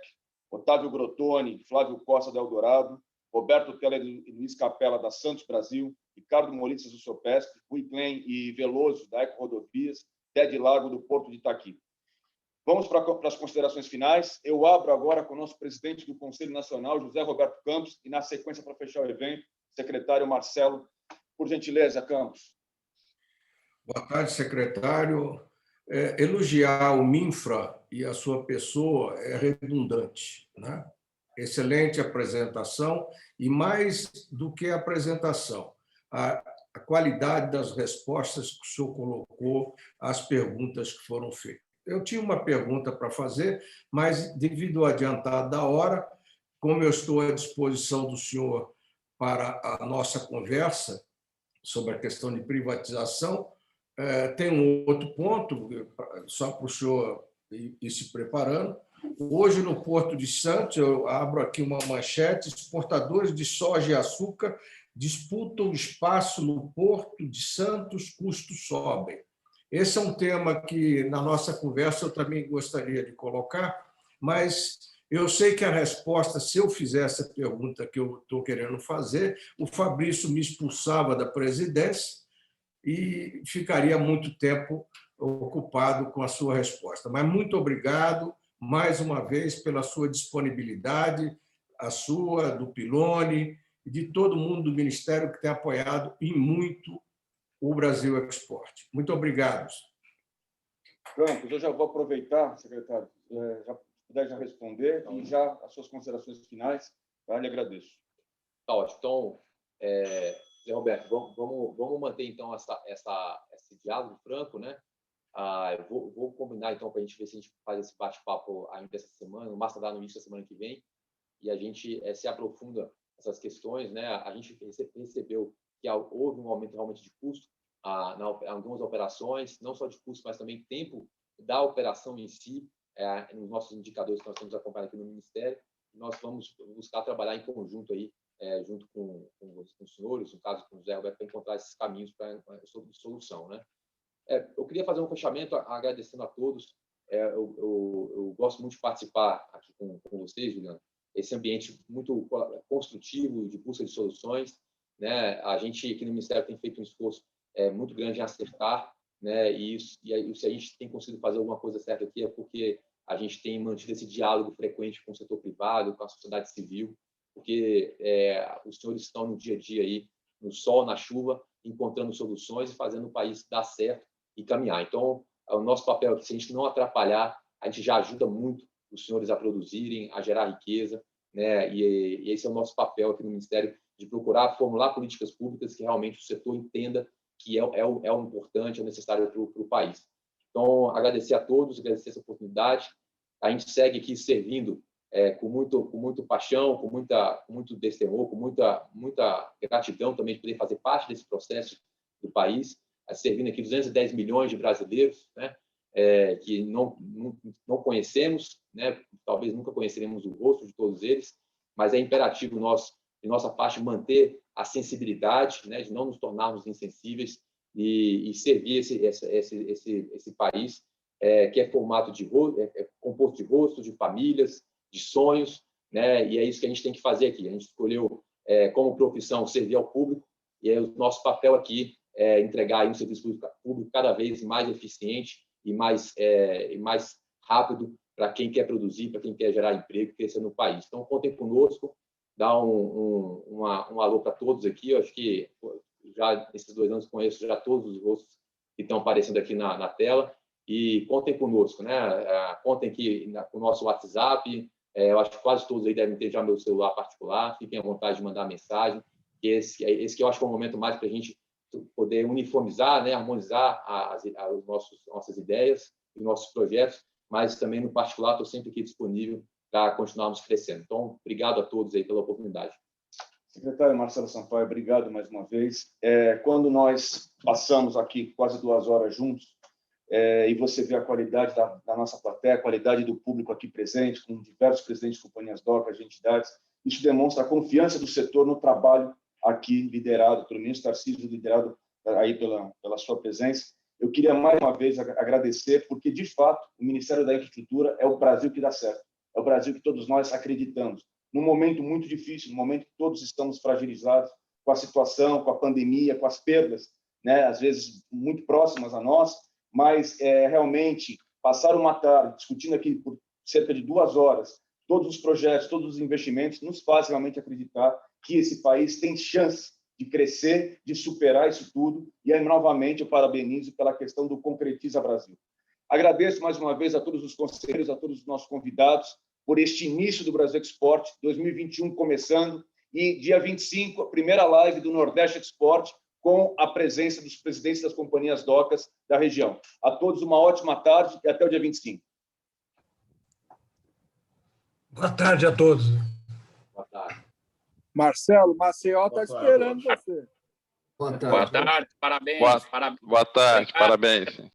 Otávio Grotoni, Flávio Costa, da Eldorado, Roberto Teller e Luiz Capella, da Santos Brasil, Ricardo Molitzes, do Sopesp, Rui Klein e Veloso, da Eco Rodovias, Ted Lago, do Porto de Itaqui. Vamos para as considerações finais. Eu abro agora com o nosso presidente do Conselho Nacional, José Roberto Campos, e, na sequência, para fechar o evento, secretário Marcelo. Por gentileza, Campos. Boa tarde, secretário. Elogiar o MINFRA e a sua pessoa é redundante, né? Excelente apresentação, e mais do que a apresentação, a qualidade das respostas que o senhor colocou às perguntas que foram feitas. Eu tinha uma pergunta para fazer, mas, devido ao adiantado da hora, como eu estou à disposição do senhor para a nossa conversa sobre a questão de privatização, tem um outro ponto, só para o senhor ir se preparando. Hoje, no Porto de Santos, eu abro aqui uma manchete: exportadores de soja e açúcar disputam espaço no Porto de Santos, custos sobem. Esse é um tema que, na nossa conversa, eu também gostaria de colocar, mas eu sei que a resposta, se eu fizesse a pergunta que eu estou querendo fazer, o Fabrício me expulsava da presidência e ficaria muito tempo ocupado com a sua resposta. Mas muito obrigado, mais uma vez, pela sua disponibilidade, a sua, do Piloni, e de todo mundo do Ministério que tem apoiado em muito o Brasil Export. Muito obrigado. Campos, eu já vou aproveitar, secretário, já puder já responder e já as suas considerações finais, tá? Lhe agradeço. Tá ótimo. Então, Zé Roberto, vamos manter, então, esse diálogo franco, né? Eu vou combinar, então, para a gente ver se a gente faz esse bate-papo ainda essa semana, no máximo no início da semana que vem, e a gente se aprofunda essas questões, né? A gente percebeu que houve um aumento realmente de custo em algumas operações, não só de custo, mas também tempo da operação em si, nos nossos indicadores que nós temos acompanhado aqui no Ministério. Nós vamos buscar trabalhar em conjunto aí, junto com os senhores, no caso com o Zé Roberto, para encontrar esses caminhos para solução, né? Eu queria fazer um fechamento agradecendo a todos. Eu gosto muito de participar aqui com vocês, Juliano. Esse ambiente muito construtivo de busca de soluções, né? A gente aqui no Ministério tem feito um esforço muito grande em acertar, né? E se a gente tem conseguido fazer alguma coisa certa aqui é porque a gente tem mantido esse diálogo frequente com o setor privado, com a sociedade civil, porque os senhores estão no dia a dia aí, no sol, na chuva, encontrando soluções e fazendo o país dar certo e caminhar. Então, o nosso papel aqui, se a gente não atrapalhar, a gente já ajuda muito os senhores a produzirem, a gerar riqueza, né? E esse é o nosso papel aqui no Ministério, de procurar formular políticas públicas que realmente o setor entenda que é o importante, é o necessário para o país. Então, agradecer a todos, agradecer essa oportunidade. A gente segue aqui servindo com muito paixão, com muito destemor, com muita gratidão também de poder fazer parte desse processo do país. servindo aqui 210 milhões de brasileiros, né? Que não conhecemos, né? Talvez nunca conheceremos o rosto de todos eles, mas é imperativo de nossa parte, manter a sensibilidade, né? De não nos tornarmos insensíveis e servir esse país que é formato composto de rostos, de famílias, de sonhos, né? E é isso que a gente tem que fazer aqui. A gente escolheu como profissão servir ao público, e o nosso papel aqui é entregar aí um serviço público cada vez mais eficiente e mais rápido para quem quer produzir, para quem quer gerar emprego e crescer no país. Então, contem conosco, dá um alô para todos aqui. Eu acho que já esses 2 anos conheço já todos os rostos que estão aparecendo aqui na tela, e contem conosco, né? Contem aqui com o nosso WhatsApp. Eu acho que quase todos aí devem ter já meu celular particular. Fiquem à vontade de mandar mensagem. Esse que eu acho que é o momento mais para a gente poder uniformizar, né? Harmonizar nossas ideias e nossos projetos, mas também, no particular, estou sempre aqui disponível para continuarmos crescendo. Então, obrigado a todos aí pela oportunidade. Secretário Marcelo Sampaio, obrigado mais uma vez. Quando nós passamos aqui quase 2 horas juntos, e você vê a qualidade da nossa plateia, a qualidade do público aqui presente, com diversos presidentes de companhias docas, de entidades, isso demonstra a confiança do setor no trabalho aqui liderado pelo ministro Tarcísio, liderado aí pela sua presença. Eu queria mais uma vez agradecer, porque, de fato, o Ministério da Infraestrutura é o Brasil que dá certo, é o Brasil que todos nós acreditamos. Num momento muito difícil, num momento que todos estamos fragilizados com a situação, com a pandemia, com as perdas, né, às vezes muito próximas a nós, mas realmente passar uma tarde discutindo aqui por cerca de 2 horas todos os projetos, todos os investimentos, nos faz realmente acreditar que esse país tem chance de crescer, de superar isso tudo. E aí, novamente, eu parabenizo pela questão do Concretiza Brasil. Agradeço mais uma vez a todos os conselheiros, a todos os nossos convidados, por este início do Brasil Export, 2021 começando, e dia 25, a primeira live do Nordeste Export, com a presença dos presidentes das companhias docas da região. A todos uma ótima tarde e até o dia 25. Boa tarde a todos. Boa tarde. Marcelo, Maceió está esperando você. Boa tarde. Boa tarde, parabéns. Boa tarde, parabéns.